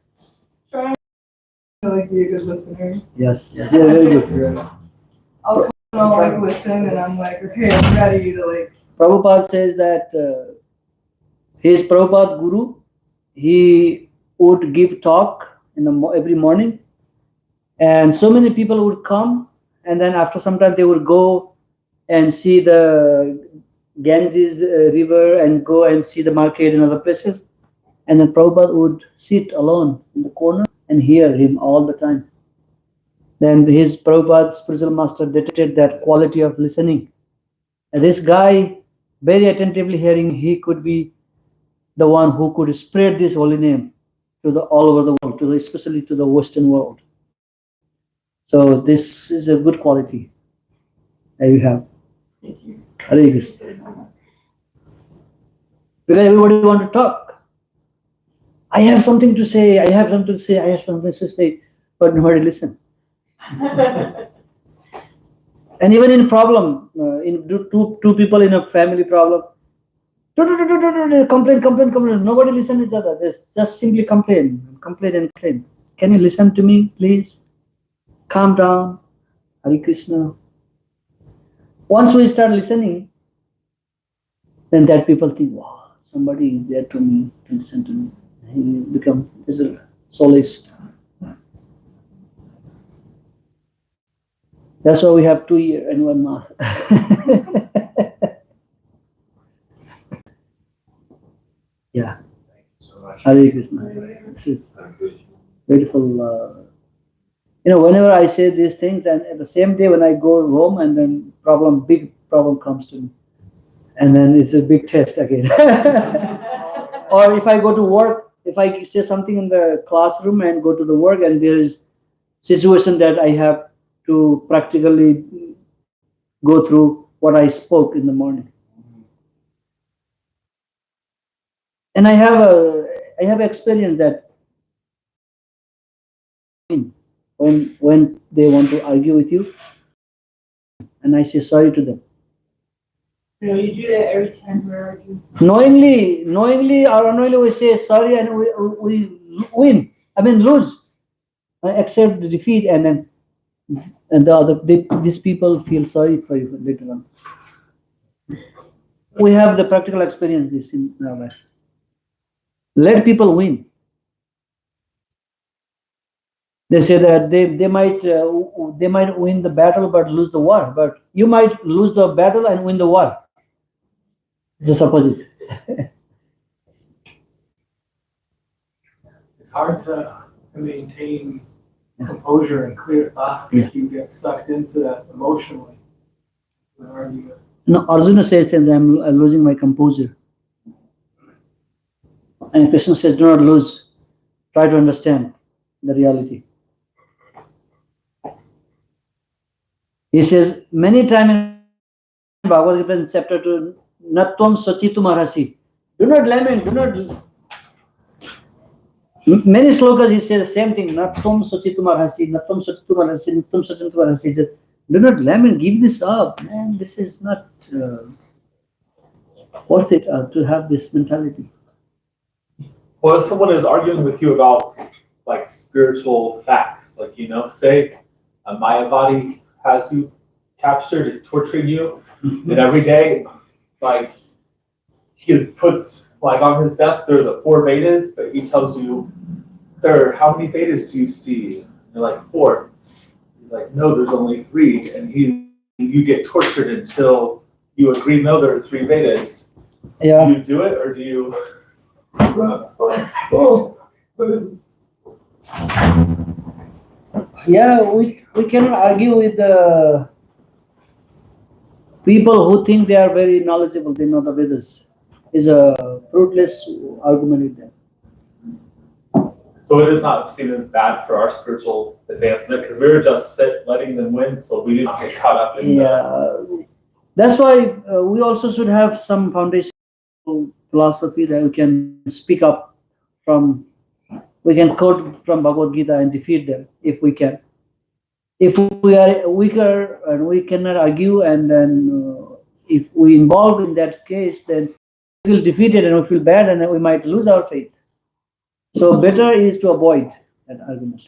Like be a good listener. Yes, you're very good. I'll come and I'll like listen and I'm like, okay, I'm ready to like. Prabhupada says that his Prabhupada Guru, he would give talk in every morning, and so many people would come, and then after some time they would go and see the Ganges river and go and see the market and other places, and then Prabhupada would sit alone in the corner and hear him all the time. Then his Prabhupada spiritual master detected that quality of listening. And this guy, very attentively hearing, he could be the one who could spread this holy name to all over the world, especially to the Western world. So this is a good quality that you have. Thank you. Hare Krishna. Because everybody want to talk. I have something to say, I have something to say, I have something to say, but nobody listen. And even in problem, in two people in a family problem, complain. Nobody listen to each other. They just simply complain. Can you listen to me, please? Calm down. Hare Krishna. Once we start listening, then that people think, wow, somebody is there to me, to listen to me. He become a soloist. That's why we have 2 ears and 1 mouth. Yeah. Thank you so much. Hare Krishna. This is beautiful. Whenever I say these things, and at the same day when I go home, and then big problem comes to me, and then it's a big test again. Or if I go to work, if I say something in the classroom and go to the work, and there is situation that I have to practically go through what I spoke in the morning, and I have experience that when they want to argue with you, and I say sorry to them. You do that every time we're arguing. Knowingly or unknowingly, we say sorry and we win. Lose. I accept the defeat, and then these people feel sorry for you later on. We have the practical experience this in our life. Let people win. They say that they might win the battle but lose the war. But you might lose the battle and win the war. It's the opposite. It's hard to maintain composure and clear thought if you get sucked into that emotionally. No, Arjuna says that I'm losing my composure. And Krishna says, do not lose. Try to understand the reality. He says many times in Bhagavad Gita in chapter 2, Natvam Swachitum Arhasi. Do not lament, do not. Many slokas he says the same thing. Natvam Swachitum Arhasi, Natvam Swachitum Arhasi, Natvam Swachitum Arhasi. He says, do not lament, give this up. Man, this is not worth it to have this mentality. Well, if someone is arguing with you about like spiritual facts, like say a Mayavadi has you captured, torturing you, and every day, like he puts like on his desk there are the 4 Vedas, but he tells you, "Sir, how many Vedas do you see?" And you're like 4. He's like, "No, there's only 3," and you get tortured until you agree, "No, there are 3 Vedas." Yeah. Do you do it or do you? Yeah, we cannot argue with the people who think they are very knowledgeable, they know the Vedas. Is a fruitless argument with them. So it is not seen as bad for our spiritual advancement because we're just letting them win, so we do not get caught up in That's why we also should have some foundational philosophy that we can speak up from. We can quote from Bhagavad Gita and defeat them if we can. If we are weaker and we cannot argue, and then if we involve in that case, then we feel defeated and we feel bad, and then we might lose our faith. So better is to avoid that argument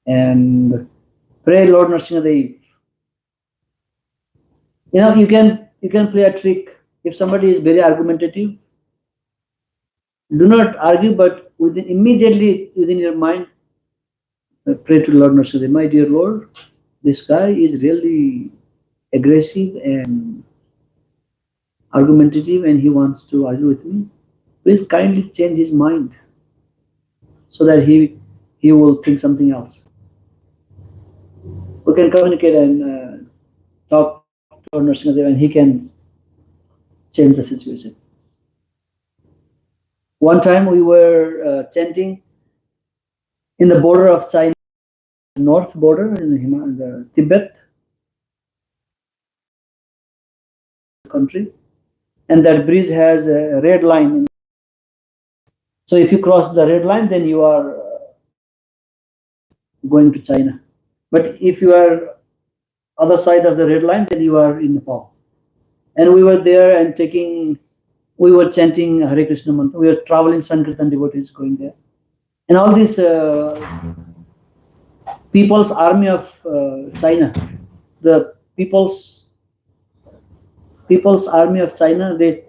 and pray Lord Nrsimhadev. You can play a trick. If somebody is very argumentative, do not argue, but immediately within your mind, pray to Lord Nrsimhadev. My dear Lord, this guy is really aggressive and argumentative, and he wants to argue with me. Please kindly change his mind so that he will think something else. We can communicate and talk to Nrsimhadev, and he can change the situation. One time we were chanting in the border of China, north border in the Tibet country, and that bridge has a red line. So if you cross the red line, then you are going to China. But if you are other side of the red line, then you are in Nepal. And we were there and we were chanting Hare Krishna mantra. We were traveling Sankirtan devotees going there. And all these People's Army of China. The People's Army of China, they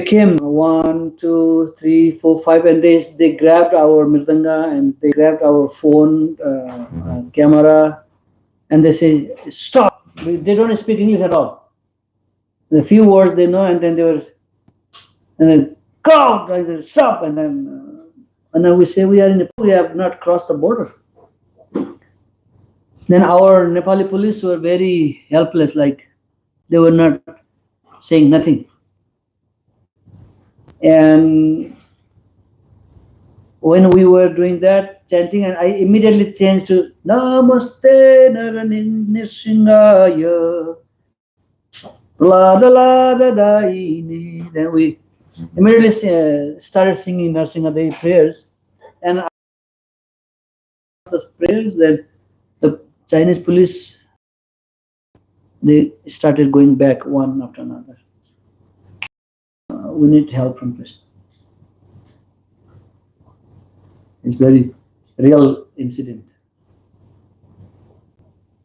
came 1, 2, 3, 4, 5, and they grabbed our mridanga and they grabbed our phone, camera, and they say, stop. They don't speak English at all. The few words they know, and then they were, and then go, and then stop, and then we say we are in Nepal, we have not crossed the border. Then our Nepali police were very helpless, like they were not saying nothing. And when we were doing that chanting, and I immediately changed to Namaste Naranisingaya Lada Lada Daini. Then we immediately started singing Narasimha prayers. And after the prayers, then the Chinese police, they started going back one after another. We need help from Krishna. It's very real incident.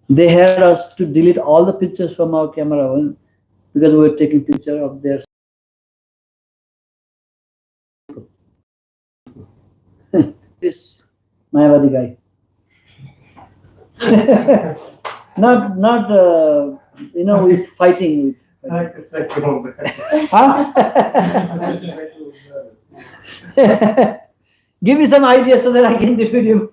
They had us to delete all the pictures from our camera because we were taking picture of their this Mayavadi guy. not we fighting. I like the second one. Huh? Give me some ideas so that I can defeat him.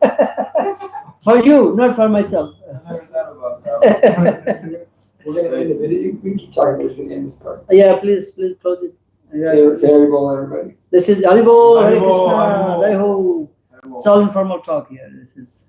For you, not for myself. I never thought about that. We're gonna end the video. We can keep talking, but we're gonna end this part. Yeah, please close it. Yeah, Say Haribol, everybody. this is Haribol, Hare Haribol, Krishna, Haribol. Jai Ho. It's all informal talk here. This is